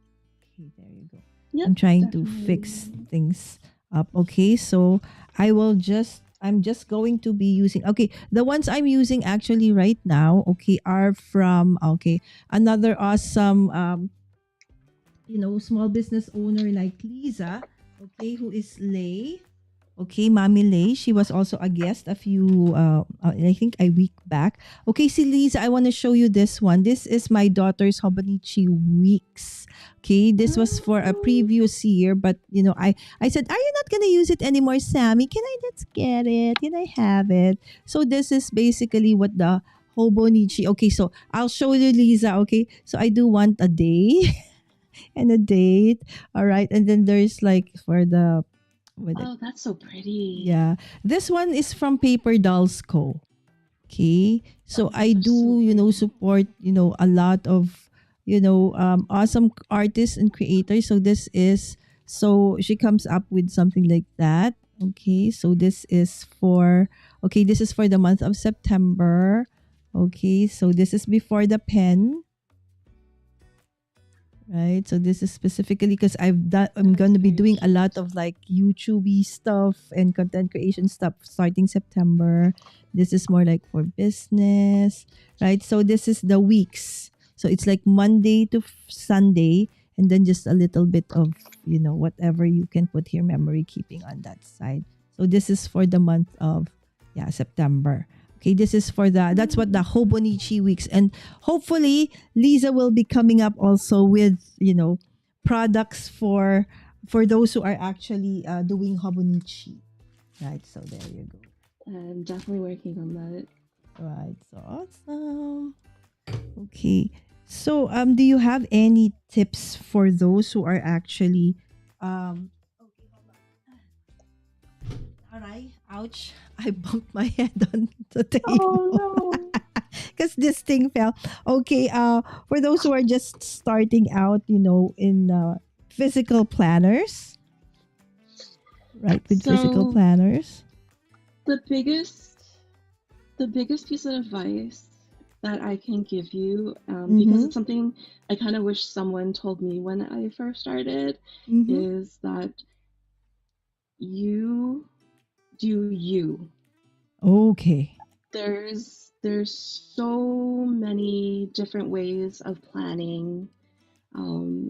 Okay, there you go. Yep, I'm trying to fix definitely. things up. Okay, so I'm just going to be using, okay, the ones I'm using actually right now, okay, are from, okay, another awesome small business owner like Lisa, okay, who is Lay. Okay, Mami Lay. She was also a guest a few, I think a week back. Okay, si Lisa, I want to show you this one. This is my daughter's Hobonichi Weeks. Okay, this was for a Oh, previous year, but I said, are you not gonna use it anymore, Sammy? Can I let's get it? Can I have it? So this is basically what the Hobonichi. Okay, so I'll show you, Lisa. Okay, so I do want a day and a date. All right, and then there's like for the with it. oh, that's so pretty. Yeah. This one is from Paper Dolls Co. Okay. So Oh, I that's so do, great. support, a lot of, awesome artists and creators. So this is, so she comes up with something like that. Okay. So this is for the month of September. Okay. So this is before the pen. Right. So this is specifically because I'm That is gonna be very doing a lot cute. of like YouTubey stuff and content creation stuff starting September. This is more like for business, right? So this is the weeks. So it's like Monday to Sunday, and then just a little bit of whatever you can put here, memory keeping on that side. So this is for the month of September. Okay, this is for that's what the Mm. Hobonichi weeks, and hopefully Lisa will be coming up also with products for those who are actually doing Hobonichi, right? So there you go. I'm definitely working on that. Right, so awesome. Okay, so do you have any tips for those who are actually okay, hold on. All right, ouch! I bumped my head on the table. Oh no. Because this thing fell. Okay, for those who are just starting out, in physical planners, right? With physical So planners. the biggest the biggest piece of advice that I can give you, because Mm-hmm. it's something I kind of wish someone told me when I first started, Mm-hmm. is that you do you. Okay. There's so many different ways of planning.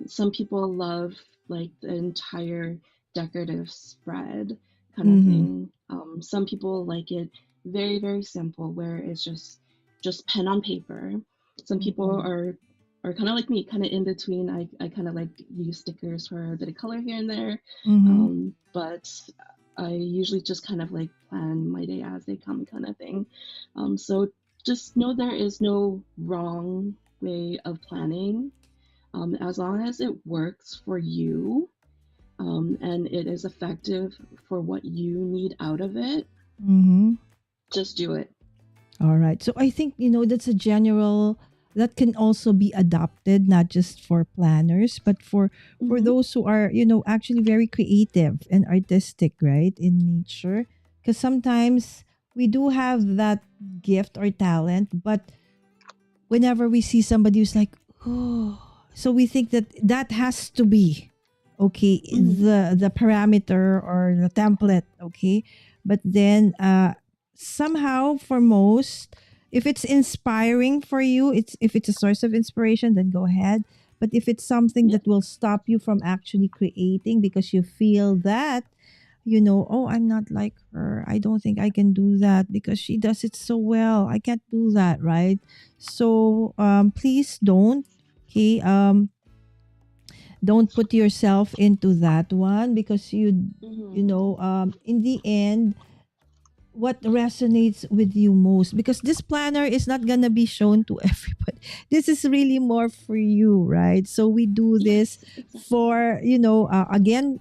Some people love like the entire decorative spread kind of Mm-hmm. thing. Some people like it very, very simple, where it's just pen on paper. Some people Mm-hmm. are kind of like me, kind of in between. I kind of like use stickers for a bit of color here and there, Mm-hmm. but I usually just kind of like plan my day as they come, kind of thing. So just know there is no wrong way of planning, as long as it works for you, and it is effective for what you need out of it, Mm-hmm. just do it. All right. So I think, that's a general that can also be adopted not just for planners but for Hmm. those who are, actually very creative and artistic, right, in nature. Because sometimes we do have that gift or talent, but whenever we see somebody who's like, oh, so we think that that has to be okay, Hmm. the parameter or the template, okay. But then somehow for most, if it's inspiring for you, it's if it's a source of inspiration, then go ahead. But if it's something Yep. that will stop you from actually creating because you feel that, oh, I'm not like her. I don't think I can do that because she does it so well. I can't do that, right? So please don't. Okay. Don't put yourself into that one because Hmm. in the end, what resonates with you most, because this planner is not gonna be shown to everybody. This is really more for you, right? So we do this Yes, exactly. for again,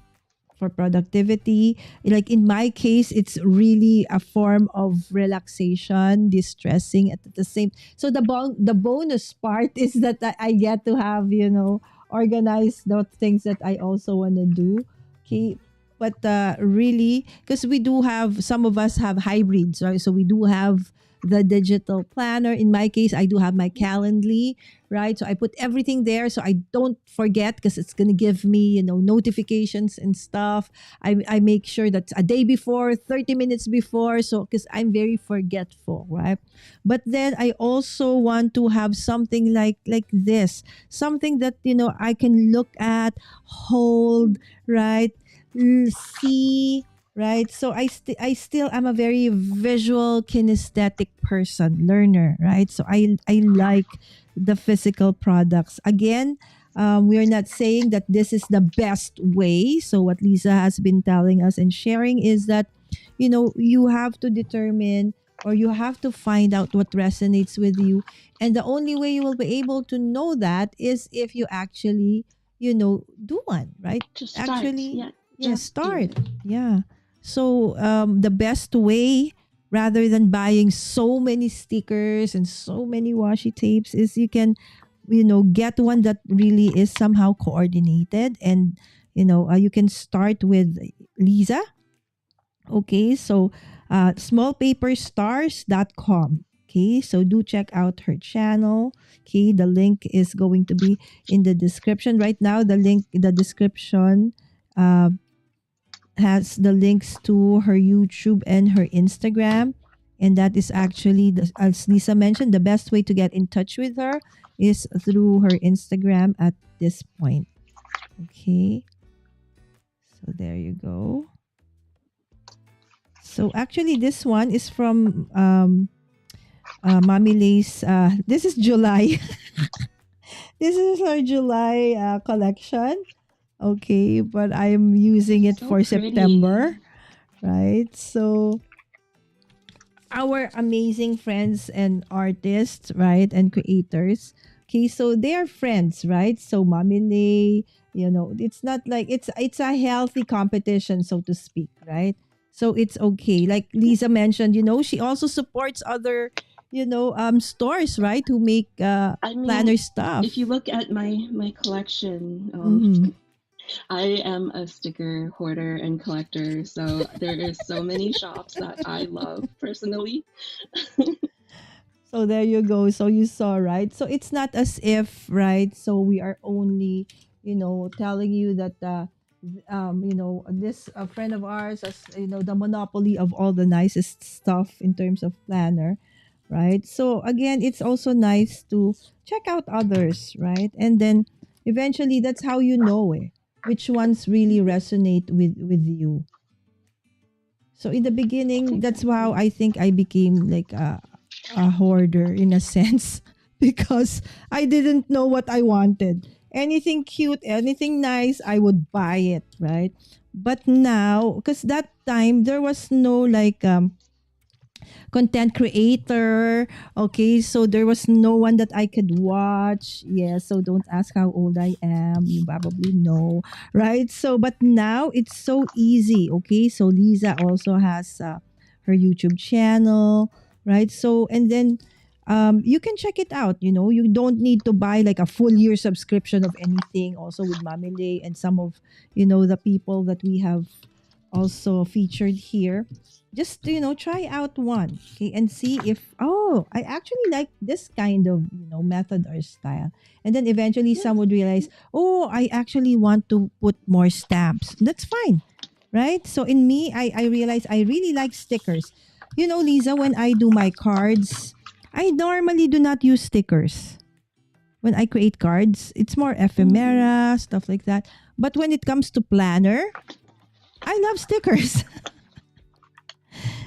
for productivity. Like in my case, it's really a form of relaxation, distressing at the same. So the bonus part is that I get to have, organize the things that I also want to do. Okay. But really, because we do have, some of us have hybrids, right? So we do have the digital planner. In my case, I do have my Calendly, right? So I put everything there so I don't forget, because it's going to give me, notifications and stuff. I make sure that a day before, 30 minutes before, so because I'm very forgetful, right? But then I also want to have something like this, something that, I can look at, hold, right? See, right? So I still am a very visual kinesthetic person, learner, right? So I like the physical products. Again, we are not saying that this is the best way. So what Lisa has been telling us and sharing is that, you have to determine, or you have to find out what resonates with you. And the only way you will be able to know that is if you actually, do one, right? Just start. Actually, Yeah, yeah, just do start. it. Yeah. So the best way, rather than buying so many stickers and so many washi tapes, is you can, get one that really is somehow coordinated. And you can start with Lisa. Okay, so smallpapersstars.com. Okay, so do check out her channel. Okay, the link is going to be in the description right now. The description uh, has the links to her YouTube and her Instagram. And that is actually, as Lisa mentioned, the best way to get in touch with her is through her Instagram at this point. Okay, so there you go. So actually, this one is from Mami Lay's. This is July. This is her July collection. Okay, but I'm using it So for pretty. September, right? So our amazing friends and artists, right, and creators. Okay, so they are friends, right? So Mami Lay, it's not like it's a healthy competition, so to speak, right? So it's okay. Like Lisa mentioned, she also supports other, stores, right, who make I planner mean, stuff. if you look at my collection, Mhm. I am a sticker hoarder and collector, so there is so many shops that I love personally. So there you go. So you saw, right? So it's not as if, right? So we are only, telling you that, this a friend of ours has, the monopoly of all the nicest stuff in terms of planner, right? So again, it's also nice to check out others, right? And then eventually, that's how which ones really resonate with you. So in the beginning, that's how Exactly. I think I became like a hoarder in a sense because I didn't know what I wanted. Anything cute, anything nice, I would buy it, right? But now, because that time there was no like content creator. Okay, so there was no one that I could watch. Yeah, so don't ask how old I am. You probably know, right? So, but now it's so easy. Okay, so Lisa also has her YouTube channel, right? So, and then you can check it out. You don't need to buy like a full year subscription of anything. Also with Mamile and some of the people that we have also featured here, just try out one, okay, and see if, oh, I actually like this kind of method or style. And then eventually some Yes. would realize, oh, I actually want to put more stamps. That's fine, right? So in me, I realize I really like stickers. Lisa, when I do my cards, I normally do not use stickers. When I create cards, it's more Mm-hmm. ephemera, stuff like that. But when it comes to planner, I love stickers.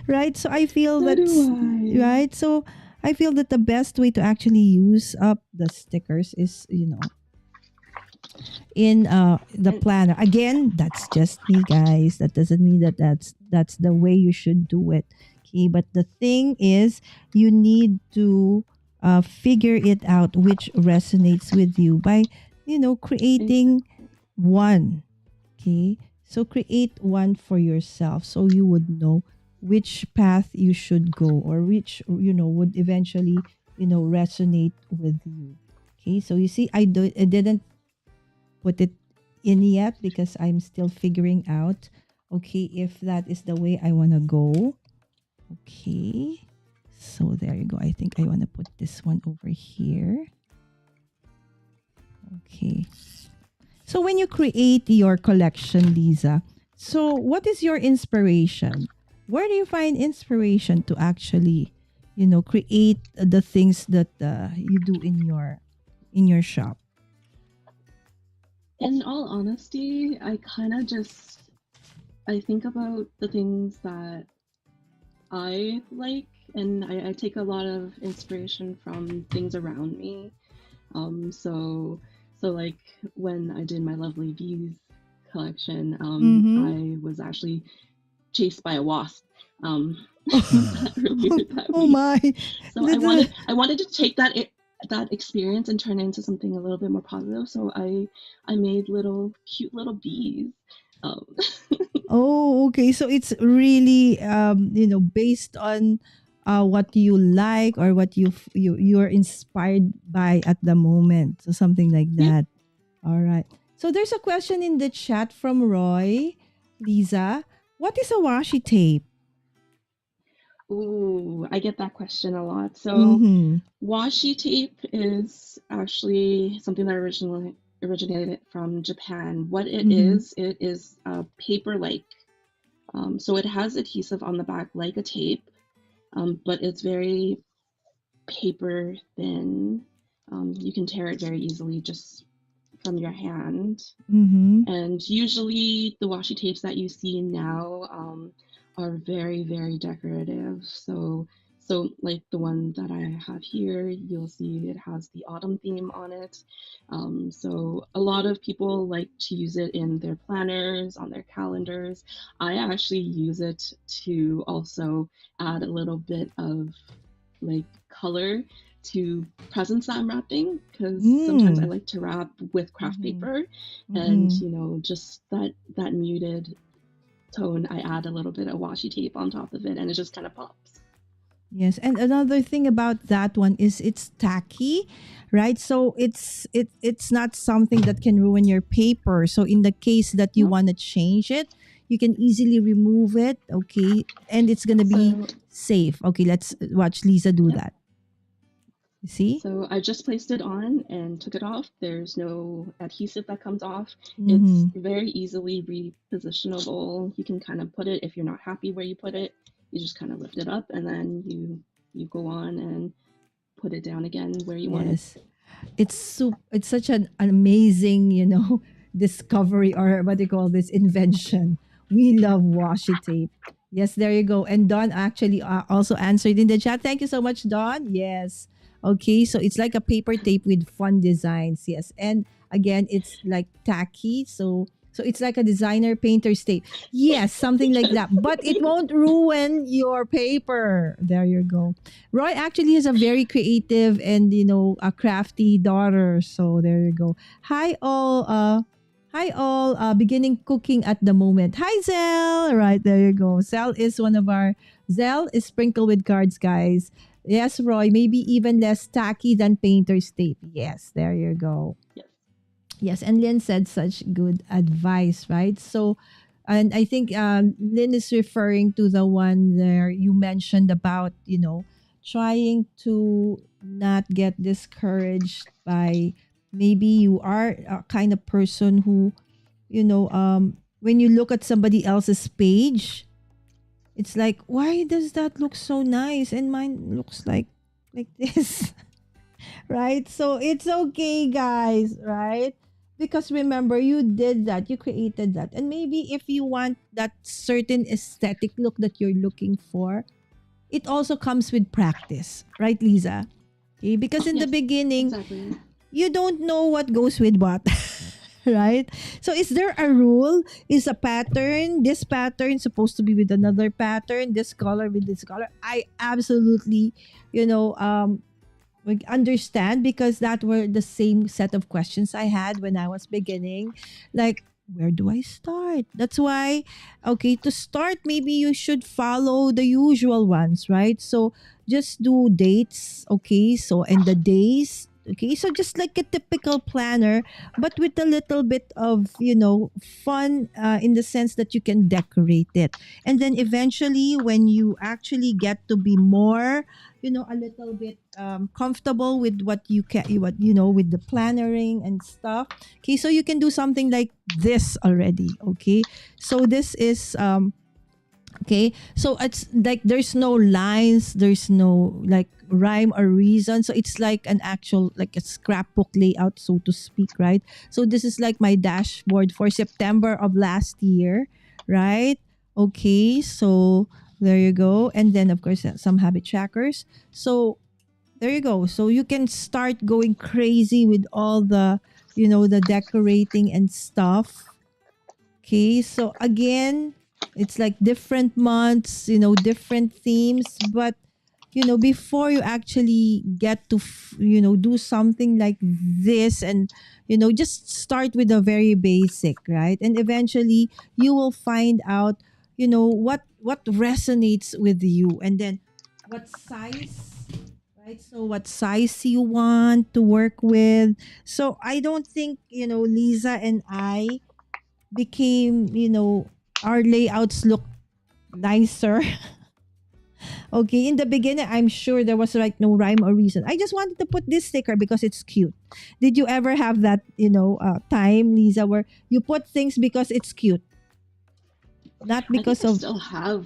Right? So I feel So do that's I. right. So I feel that the best way to actually use up the stickers is, in the And planner. Again, that's just me, guys. That doesn't mean that that's the way you should do it. Okay, but the thing is, you need to figure it out which resonates with you by, creating exactly. one. Okay. So create one for yourself so you would know which path you should go, or which, would eventually, resonate with you. Okay. So you see, I didn't put it in yet because I'm still figuring out, okay, if that is the way I want to go. Okay. So there you go. I think I want to put this one over here. Okay. So when you create your collection, Lisa, so what is your inspiration? Where do you find inspiration to actually, create the things that you do in your shop? In all honesty, I kind of just I think about the things that I like, and I take a lot of inspiration from things around me. So like when I did my Lovely Bees collection, Mm-hmm. I was actually chased by a wasp. Earlier Oh, that oh week. my. So I wanted to take that experience and turn it into something a little bit more positive. So I made little cute little bees, Um, Oh, okay. So it's really based on what you like or what you're inspired by at the moment. So something like yeah. that. All right. So there's a question in the chat from Roy. Lisa, what is a washi tape? Ooh, I get that question a lot. So Mm-hmm. washi tape is actually something that originally originated from Japan. What Mm-hmm. it is paper-like. So it has adhesive on the back like a tape, but it's very paper thin. You can tear it very easily just from your hand. Mm-hmm. And usually the washi tapes that you see now are very, very decorative. So like the one that I have here, you'll see it has the autumn theme on it. So a lot of people like to use it in their planners, on their calendars. I actually use it to also add a little bit of like color to presents that I'm wrapping because sometimes I Mm. like to wrap with craft Mm-hmm. paper and Mm-hmm. just that muted tone. I add a little bit of washi tape on top of it and it just kind of pops. Yes, and another thing about that one is it's tacky, right? So it's not something that can ruin your paper. So in the case that you No, want to change it, you can easily remove it, okay? And it's going to be so safe. Okay, let's watch Lisa do yeah. that. You see? So I just placed it on and took it off. There's no adhesive that comes off. It's Mhm. very easily repositionable. You can kind of put it if you're not happy where you put it. You just kind of lift it up and then you go on and put it down again where you want it. Yes. It's such an amazing, discovery, or what do you call this, invention. We love washi tape. Yes, there you go. And Don actually also answered in the chat. Thank you so much, Don. Yes. Okay, so it's like a paper tape with fun designs. Yes. And again, it's like tacky. So it's like a designer painter's tape. Yes, something like Yes. that. But it won't ruin your paper. There you go. Roy actually has a very creative and a crafty daughter. So there you go. Hi all. Beginning cooking at the moment. Hi Zell. Right there you go. Zell is sprinkled with cards, guys. Yes, Roy. Maybe even less tacky than painter's tape. Yes, there you go. Yes. Yes, and Lynn said such good advice, right? So, and I think Lynn is referring to the one there you mentioned about, trying to not get discouraged by, maybe you are a kind of person who, when you look at somebody else's page, it's like, why does that look so nice and mine looks like this? Right? So it's okay, guys, right? Because remember, you did that, you created that. And maybe if you want that certain aesthetic look that you're looking for, it also comes with practice, right, Lisa? Okay, because in the Yes, beginning, exactly. you don't know what goes with what. Right? So is there a rule? Is a pattern, this pattern supposed to be with another pattern, this color with this color? I absolutely, like understand, because that were the same set of questions I had when I was beginning. Like, where do I start? That's why, okay, to start, maybe you should follow the usual ones, right? So just do dates, okay? So, and the days, okay? So just like a typical planner, but with a little bit of, fun, in the sense that you can decorate it. And then eventually, when you actually get to be more, a little bit comfortable with what you can, with the plannering and stuff. Okay, so you can do something like this already. Okay, so this is okay, so it's like there's no lines, there's no like rhyme or reason, so it's like an actual, like a scrapbook layout, so to speak, right? So this is like my dashboard for September of last year, right? Okay, so there you go. And then of course some habit trackers. So there you go. So you can start going crazy with all the, the decorating and stuff. Okay, so again, it's like different months, different themes, but before you actually get to do something like this, and just start with the very basic, right? And eventually you will find out what resonates with you, and then what size, right? So what size you want to work with. So I don't think Lisa and I became our layouts look nicer. Okay, in the beginning, I'm sure there was like no rhyme or reason. I just wanted to put this sticker because it's cute. Did you ever have that, time, Lisa, where you put things because it's cute, not I think because I of still have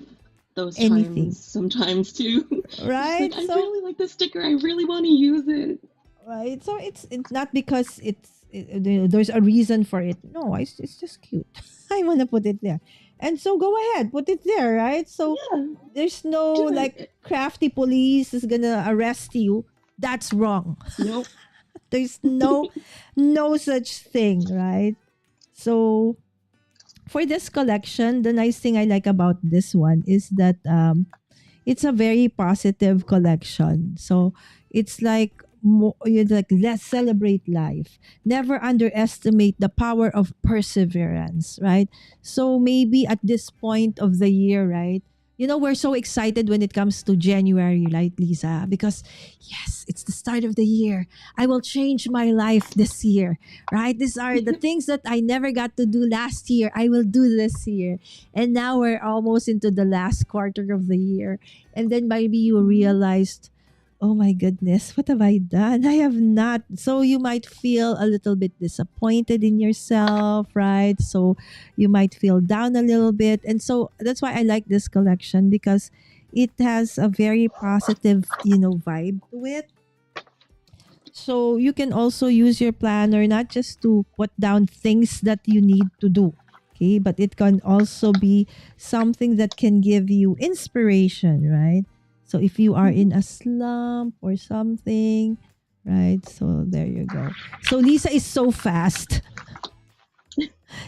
those anything, times sometimes too. It's just right? like, I So, really like this sticker. I really want to use it. right. So it's not because there's a reason for it. No, it's just cute. I want to put it there. And so go ahead, put it there, right? So Yeah, there's no do like it. crafty police is gonna arrest you. That's wrong. Nope. There's no such thing, right? So for this collection, the nice thing I like about this one is that it's a very positive collection. So it's like let's celebrate life. Never underestimate the power of perseverance, right? So maybe at this point of the year, right? We're so excited when it comes to January, right, Lisa? Because yes, it's the start of the year. I will change my life this year, right? These are the things that I never got to do last year. I will do this year. And now we're almost into the last quarter of the year. And then maybe you realized, oh my goodness, what have I done? I have not. So you might feel a little bit disappointed in yourself, right? So you might feel down a little bit. And so that's why I like this collection, because it has a very positive, vibe to it. So you can also use your planner not just to put down things that you need to do, okay, but it can also be something that can give you inspiration, right? So if you are in a slump or something, right? So there you go. So Lisa is so fast.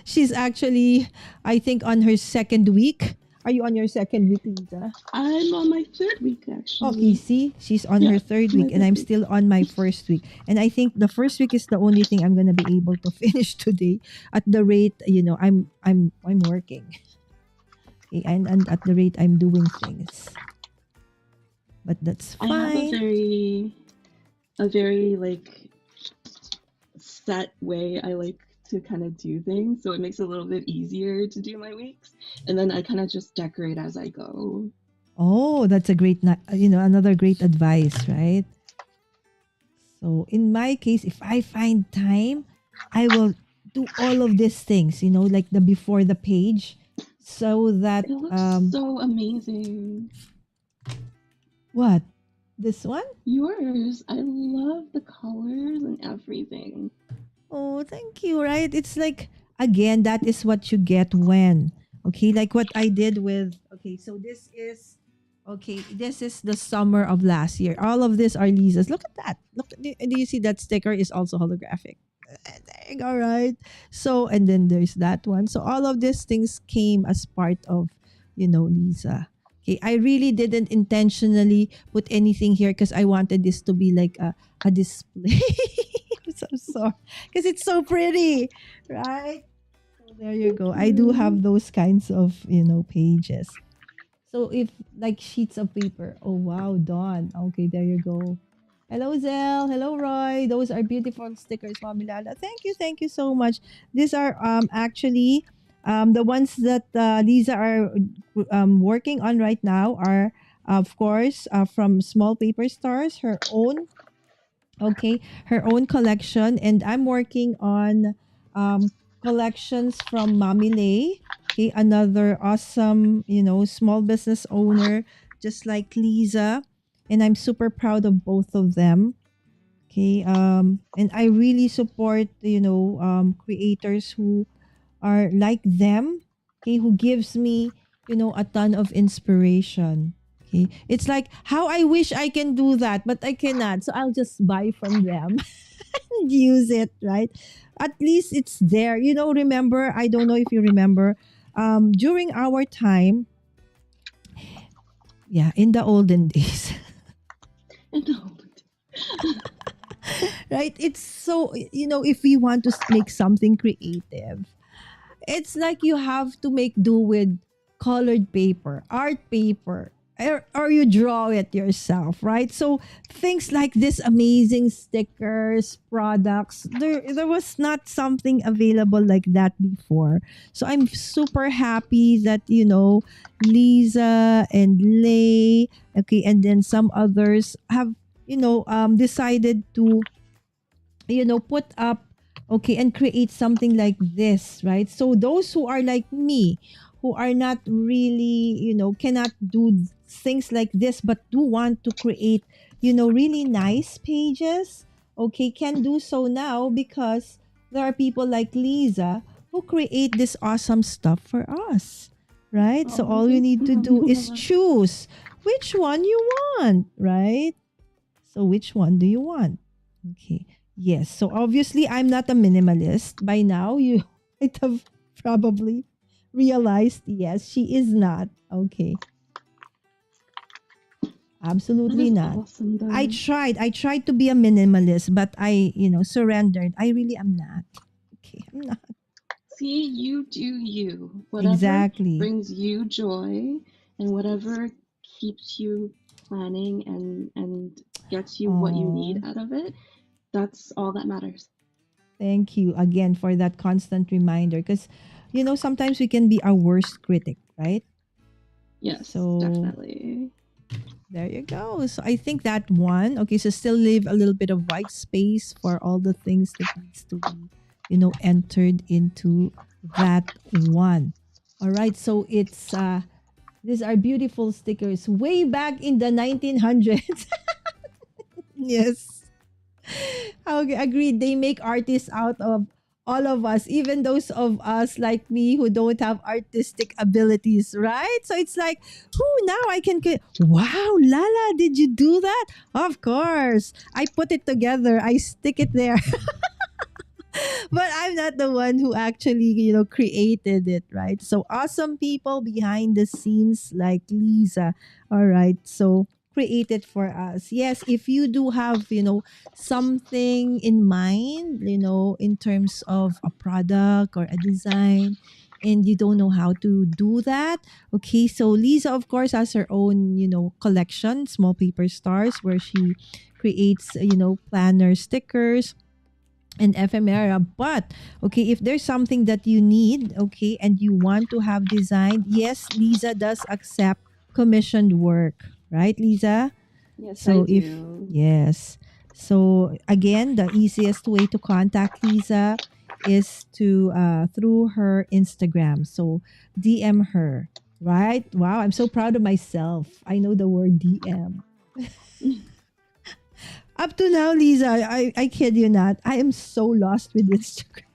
She's actually, I think, on her second week. Are you on your second week, Lisa? I'm on my third week Okay, actually. see, she's on Yeah, her third my week, and third I'm week. still on my first week. And I think the first week is the only thing I'm gonna be able to finish today. At the rate, I'm working, okay, and at the rate I'm doing things, but that's I have fine. a very like set way I like to kind of do things, so it makes it a little bit easier to do my weeks. And then I kind of just decorate as I go. Oh, that's a great, another great advice, right? So in my case, if I find time, I will do all of these things, like the before the page, so that It looks so amazing. what this one? Yours, I love the colors and everything. Oh, thank you. Right? It's like, again, that is what you get when. Okay, like what I did with. Okay, so this is. Okay, this is the summer of last year. All of these are Lisa's. Look at that. Look, do you see that sticker is also holographic? There you go, right? So, and then there's that one. So all of these things came as part of, Lisa. Okay, I really didn't intentionally put anything here because I wanted this to be like a display. I'm so sorry. Because it's so pretty, right? So there you go. I do have those kinds of, pages. So if like sheets of paper. Oh wow, Dawn. Okay, there you go. Hello Zell. Hello Roy. Those are beautiful stickers, Mami Lala. Thank you so much. These are actually the ones that Lisa are working on right now are of course from Small Paperstarz, her own, okay, her own collection, and I'm working on collections from Mami Lay, okay, another awesome, small business owner, just like Lisa, and I'm super proud of both of them. Okay, and I really support, creators who are like them, okay, who gives me, a ton of inspiration. Okay, it's like how I wish I can do that, but I cannot, so I'll just buy from them and use it, right? At least it's there. Remember, I don't know if you remember, during our time, yeah, in the olden days. No. right? It's so, if we want to make something creative, it's like you have to make do with colored paper, art paper, or you draw it yourself, right? So things like this amazing stickers, products, there was not something available like that before. So I'm super happy that, Lisa and Lay, okay, and then some others have, decided to put up, okay, and create something like this, right? So those who are like me, who are not really, cannot do things like this, but do want to create, really nice pages, okay, can do so now because there are people like Lisa who create this awesome stuff for us, right? So Oh, all you thanks, need to do is Mama. choose which one you want, right? So which one do you want? Okay. Yes. So obviously I'm not a minimalist. By now you might have probably realized, yes, she is not. Okay. That Absolutely is not. awesome, I though. tried. I tried to be a minimalist, but I, surrendered. I really am not. Okay. I'm not. See, you do you. Whatever Exactly. brings you joy and whatever keeps you planning and gets you what you Oh, need out of it, that's all that matters. thank you again for that constant reminder. Because, sometimes we can be our worst critic, right? Yes, So definitely. there you go. So I think that one, okay, so still leave a little bit of white space for all the things that needs to be, entered into that one. All right. So it's these are beautiful stickers way back in the 1900s. Yes. Okay, agreed. They make artists out of all of us, even those of us like me who don't have artistic abilities, right? So it's like, now I can. Wow, Lala, did you do that? Of course. I put it together, I stick it there. But I'm not the one who actually, created it, right? So awesome people behind the scenes like Lisa. All right. So create it for us. Yes, if you do have, something in mind, in terms of a product or a design, and you don't know how to do that. Okay, so Lisa of course has her own, collection, Small Paper Stars, where she creates, planner stickers and ephemera. But okay, if there's something that you need, okay, and you want to have designed, yes, Lisa does accept commissioned work, right, Lisa? Yes, I So if do. yes, so again, the easiest way to contact Lisa is to through her Instagram. So DM her, right? Wow, I'm so proud of myself. I know the word DM. Up to now, Lisa, I kid you not, I am so lost with Instagram.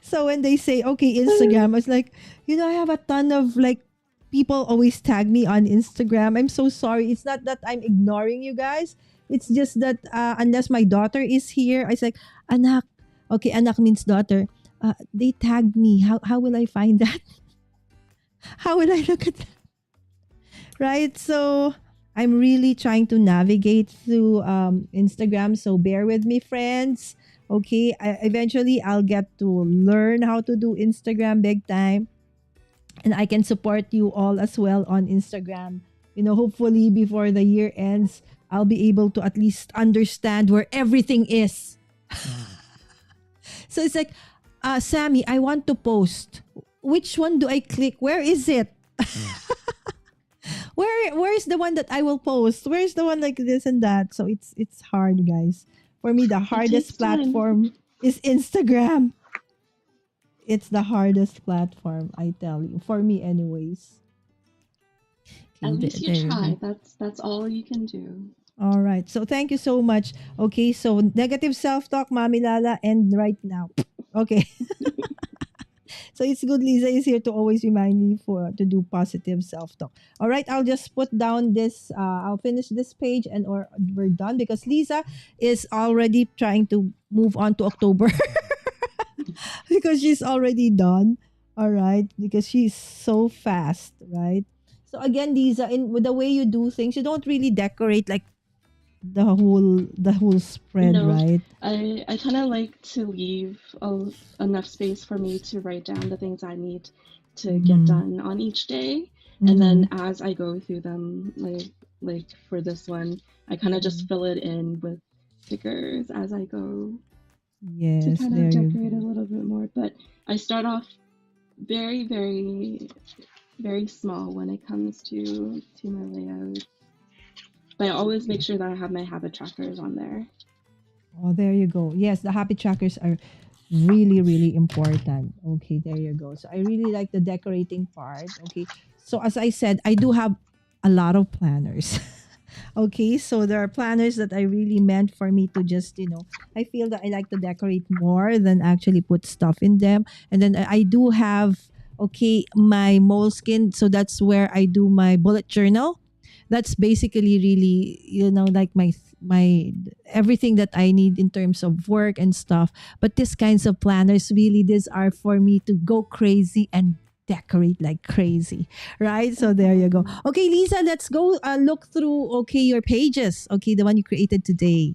So when they say, okay, Instagram, I was like, I have a ton of like people always tag me on Instagram. I'm so sorry. It's not that I'm ignoring you guys. It's just that unless my daughter is here, I was like, anak. Okay, anak means daughter. They tagged me. How will I find that? How will I look at that? Right? So I'm really trying to navigate through Instagram. So bear with me, friends. Okay, eventually I'll get to learn how to do Instagram big time, and I can support you all as well on Instagram. Hopefully before the year ends, I'll be able to at least understand where everything is. So it's like, Sammy, I want to post. Which one do I click? Where is it? Where's the one that I will post? Where's the one like this and that? So it's hard, guys. For me, the It takes hardest time. platform is Instagram. It's the hardest platform, I tell you. For me, anyways. At Okay, least you there you go. try. That's all you can do. All right. So thank you so much. Okay, so negative self-talk, Mami Lala, and right now. Okay. So it's good Lisa is here to always remind me for to do positive self-talk. All right, I'll just put down this I'll finish this page and or we're done because Lisa is already trying to move on to October because she's already done. All right, because she's so fast, right? So again, Lisa, in with the way you do things, you don't really decorate like the whole spread, No, right? I kind of like to leave enough space for me to write down the things I need to get Mm-hmm. done on each day, and Mm-hmm. then as I go through them, like for this one, I kind of Mm-hmm. just fill it in with stickers as I go to Yes, kind of there you decorate a go. little bit more. But I start off very, very, very small when it comes to my layout. But I always make Okay. sure that I have my habit trackers on there. Oh, there you go. Yes, the happy trackers are really, really important. Okay, there you go. So I really like the decorating part. Okay. So as I said, I do have a lot of planners. Okay, so there are planners that I really meant for me to just, I feel that I like to decorate more than actually put stuff in them. And then I do have, okay, my moleskin. So that's where I do my bullet journal. That's basically really, like my everything that I need in terms of work and stuff. But these kinds of planners, really, these are for me to go crazy and decorate like crazy, right? So there you go. Um, Okay, Lisa, let's go look through, okay, your pages. Okay, the one you created today.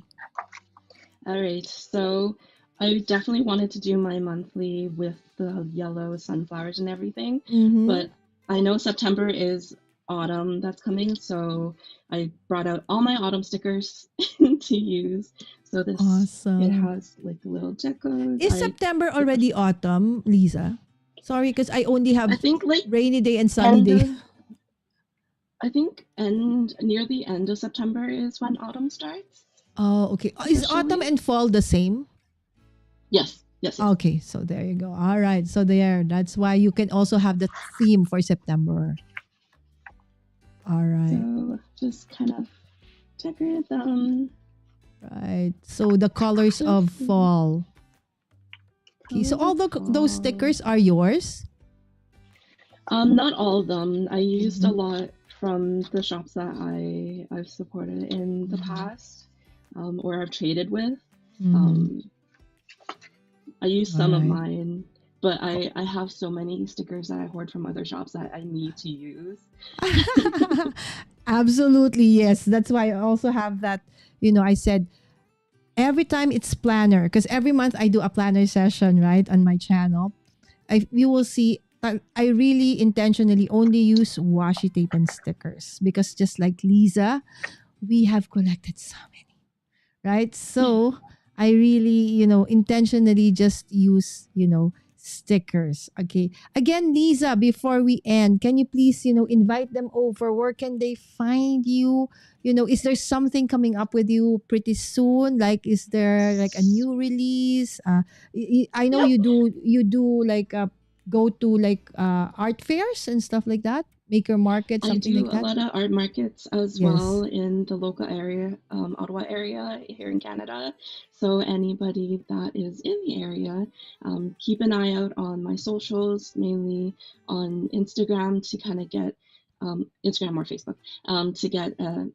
All right, so I definitely wanted to do my monthly with the yellow sunflowers and everything, Mm-hmm. but I know September is autumn that's coming, so I brought out all my autumn stickers to use. So this it Awesome. has like little geckos. Is September already autumn, Lisa? Sorry, because I only I have think like rainy day and sunny end day. of I think end near the end of September is when autumn starts Oh, okay. Is autumn officially. and fall the same? Yes, yes, yes. Okay, so there you go. All right, so there. That's why you can also have the theme for September. All right, So just kind of decorate them. right. So the colors Just of the fall. Okay, so colors all of those fall. stickers are yours. Not all of them. I used a Mm-hmm. lot from the shops that I've supported in the Mm-hmm. past, or I've traded with. Mm-hmm. Um, I used All some of right. mine, but I have so many stickers that I hoard from other shops that I need to use. Absolutely, yes. That's why I also have that. I said every time it's planner because every month I do a planner session, right, on my channel. You will see I really intentionally only use washi tape and stickers because just like Lisa, we have collected so many, right? So I really, intentionally just use, stickers. Okay. Again, Lisa, before we end, can you please, invite them over? Where can they find you? Is there something coming up with you pretty soon? Like, is there like a new release? I know Yep. you do like go to like art fairs and stuff like that, maker market, I something do like a that. lot of art markets as Yes. well in the local area, Ottawa area here in Canada. So anybody that is in the area, keep an eye out on my socials, mainly on Instagram to kind of get Instagram or Facebook to get a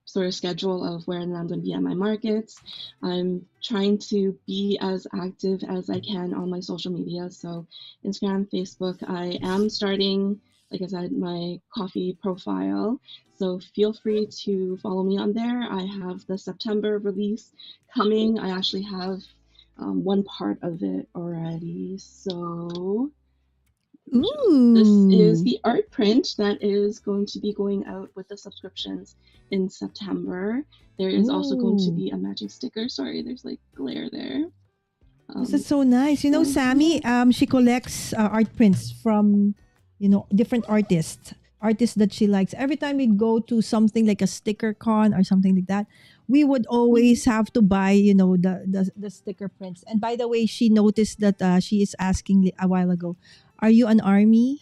sort of schedule of where I'm going to be at my markets. I'm trying to be as active as I can on my social media. So Instagram, Facebook. I am starting, like I said, my coffee profile. So feel free to follow me on there. I have the September release coming. I actually have one part of it already. So this is Ooh. the art print that is going to be going out with the subscriptions in September. There is also going to Ooh. be a magic sticker. Sorry, there's like glare there. This is Um, so nice. so yeah. Sammy, she collects art prints from, different artists that she likes. Every time we go to something like a sticker con or something like that, we would Mhm. always have to buy, the sticker prints. And by the way, she noticed that she is asking a while ago, "Are you an army?"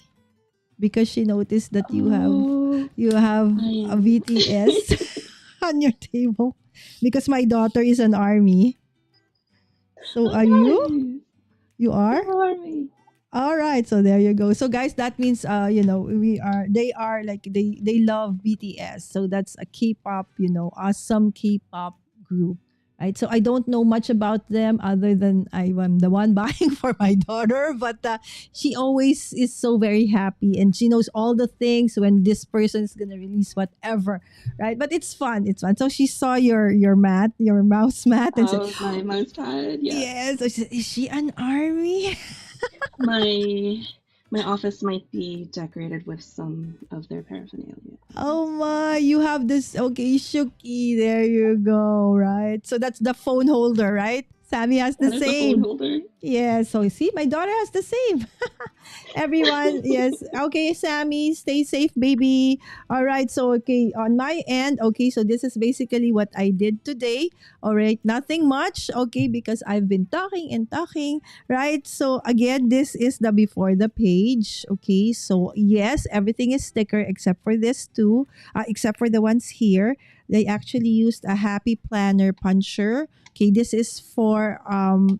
Because she noticed that you have Oh, you have I a am. VTS on your table. Because my daughter is an army. So are you? Oh, You are? nice. Army. All right, so there you go. So guys, that means they are like they love BTS. So that's a K-pop, awesome K-pop group, right? So I don't know much about them other than I am the one buying for my daughter, but she always is so very happy and she knows all the things when this person is gonna release whatever, right? But it's fun. It's fun. So she saw your mat, your mouse mat, and said, Oh, my mouse pad. Yeah. "Yes." So she said, "Is she an army?" My my office might be decorated with some of their paraphernalia. Oh my, you have this. Okay, Shuki. There you go. Right. So that's the phone holder, right? Sammy has the That is a phone same. holder. Yeah, so see, my daughter has the same. Everyone, yes. Okay, Sammy, stay safe, baby. All right, so okay, on my end, okay, so this is basically what I did today. All right, nothing much, okay, because I've been talking and talking, right? So again, this is the before the page, okay? So yes, everything is sticker except for this two, except for the ones here. They actually used a happy planner puncher. Okay, this is for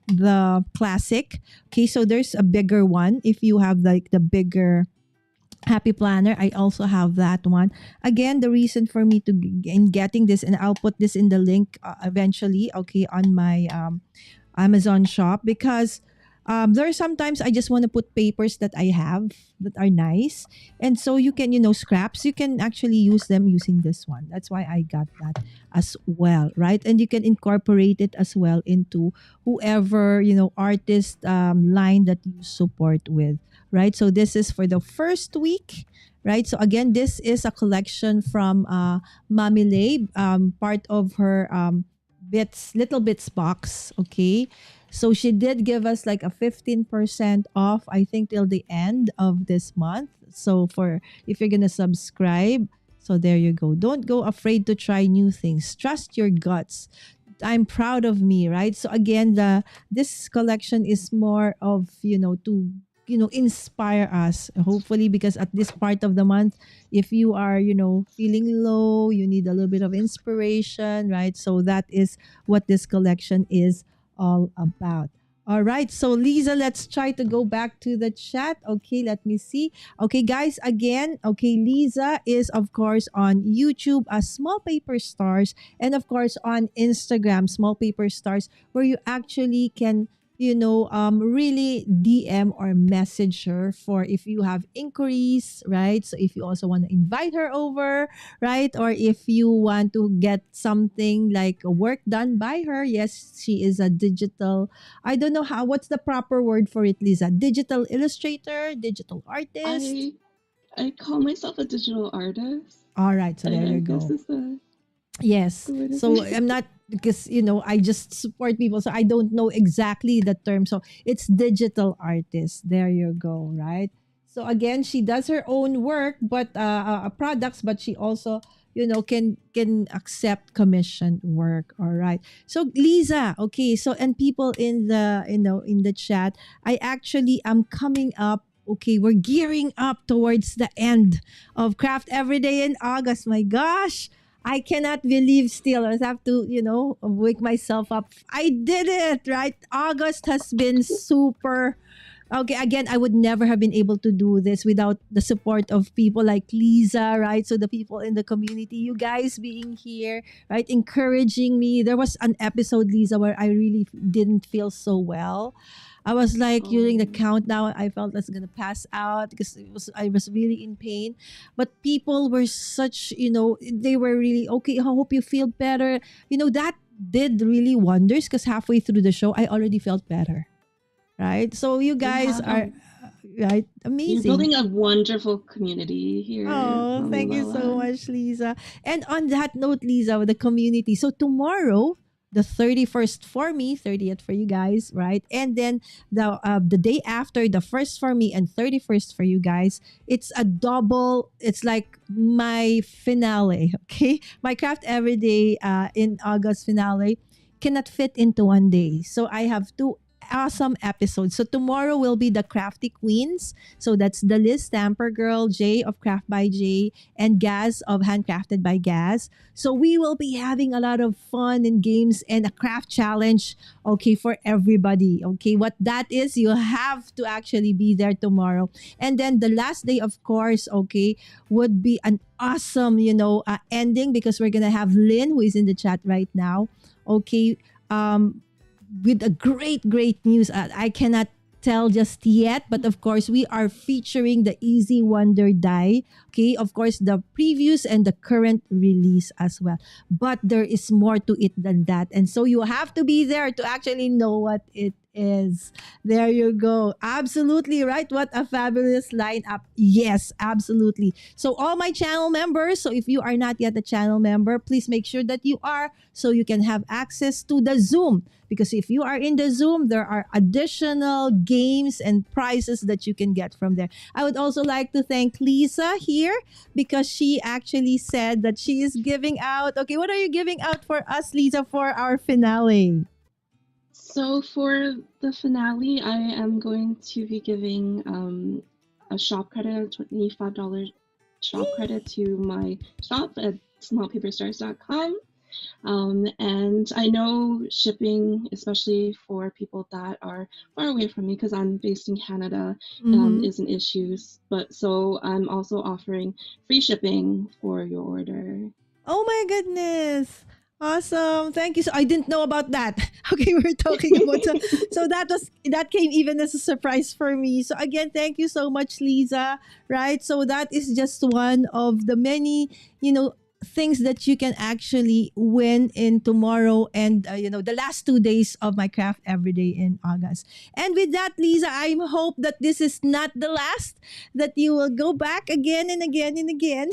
the classic. Okay, so there's a bigger one. If you have like the bigger happy planner, I also have that one. Again, the reason for me to in getting this, and I'll put this in the link eventually. Okay, on my Amazon shop, because there are sometimes I just want to put papers that I have that are nice. And so you can, scraps, you can actually use them using this one. That's why I got that as well, right? And you can incorporate it as well into whoever, artist line that you support with, right? So this is for the first week. Right. So again, this is a collection from Mami Lay, part of her little bits box. Okay, so she did give us like a 15% off, I think, till the end of this month. So for if you're gonna subscribe, so there you go. Don't go afraid to try new things. Trust your guts. I'm proud of me, right? So again, the this collection is more of, to inspire us, hopefully, because at this part of the month, if you are, feeling low, you need a little bit of inspiration, right? So that is what this collection is all about. All right, so Lisa, let's try to go back to the chat. Okay, let me see. Okay, guys, again, okay, Lisa is, of course, on YouTube as Small Paper Stars, and of course on Instagram, Small Paper Stars, where you actually can really DM or message her for if you have inquiries, right? So if you also want to invite her over, right? Or if you want to get something like a work done by her, yes, she is a digital, I don't know what's the proper word for it, Lisa? Digital illustrator, digital artist. I call myself a digital artist. All right, so there I you guess go. is Yes. the way to say So it. I'm not, because I just support people, so I don't know exactly the term. So it's digital artist. There you go, right? So again, she does her own work, but products, but she also can accept commissioned work. All right. So Lisa, okay. So and people in the in the chat, I actually am coming up. Okay, we're gearing up towards the end of Craft Everyday in August. My gosh, I cannot believe still. I have to, wake myself up. I did it, right? August has been super. Okay, again, I would never have been able to do this without the support of people like Lisa, right? So the people in the community, you guys being here, right? Encouraging me. There was an episode, Lisa, where I really didn't feel so well. I was like during the Oh, countdown, I felt I was gonna pass out because I was really in pain. But people were such, they were really okay. I hope you feel better. That did really wonders because halfway through the show, I already felt better, right? So you you guys have a are right, you're amazing. building a wonderful community here, Oh, Mommy thank you so Lola. much, Lisa. And on that note, Lisa, with the community. So tomorrow, the 31st for me, 30th for you guys, right? And then the day after, the first for me and 31st for you guys. It's a double. It's like my finale. Okay, my craft every day in August finale cannot fit into one day. So I have two awesome episode. So tomorrow will be the Crafty Queens. So that's the Liz Stamper Girl, Jay of Craft by Jay, and Gaz of Handcrafted by Gaz. So we will be having a lot of fun and games and a craft challenge, okay, for everybody. Okay, what that is, you have to actually be there tomorrow. And then the last day, of course, okay, would be an awesome, ending, because we're gonna have Lynn, who is in the chat right now. Okay, with a great news. I cannot tell just yet, but of course we are featuring the Easy Wonder die. Okay, of course the previews and the current release as well. But there is more to it than that, and so you have to be there to actually know what it is. There you go. Absolutely right. What a fabulous lineup. Yes, absolutely. So all my channel members, so if you are not yet a channel member, please make sure that you are, so you can have access to the Zoom. Because if you are in the Zoom, there are additional games and prizes that you can get from there. I would also like to thank Lisa here, because she actually said that she is giving out. Okay, what are you giving out for us, Lisa, for our finale? So for the finale, I am going to be giving a shop credit, $25 shop credit to my shop at smallpaperstarz.com. And I know shipping, especially for people that are far away from me, because I'm based in Canada, is an issue. But so I'm also offering free shipping for your order. Oh my goodness. Awesome. Thank you. So I didn't know about that. Okay, we're talking about so that came even as a surprise for me. So again, thank you so much, Lisa. Right? So that is just one of the many, things that you can actually win in tomorrow and the last 2 days of my craft every day in August. And with that, Lisa, I hope that this is not the last, that you will go back again and again and again.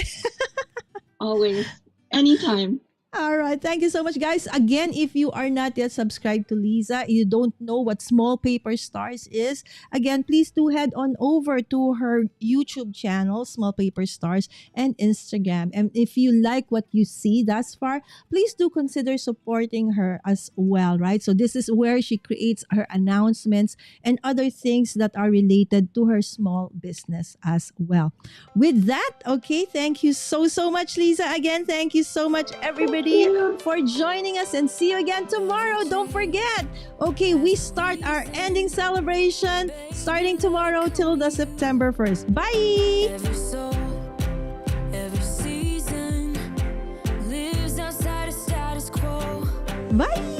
Always. Anytime. All right. Thank you so much, guys. Again, if you are not yet subscribed to Lisa, you don't know what Small Paperstarz is, again, please do head on over to her YouTube channel, Small Paperstarz, and Instagram. And if you like what you see thus far, please do consider supporting her as well, right? So this is where she creates her announcements and other things that are related to her small business as well. With that, okay, thank you so much, Lisa. Again, thank you so much, everybody, for joining us, and see you again tomorrow. Don't forget, okay, we start our ending celebration starting tomorrow till the September 1st. Bye! Every soul, every season lives outside of status quo. Bye!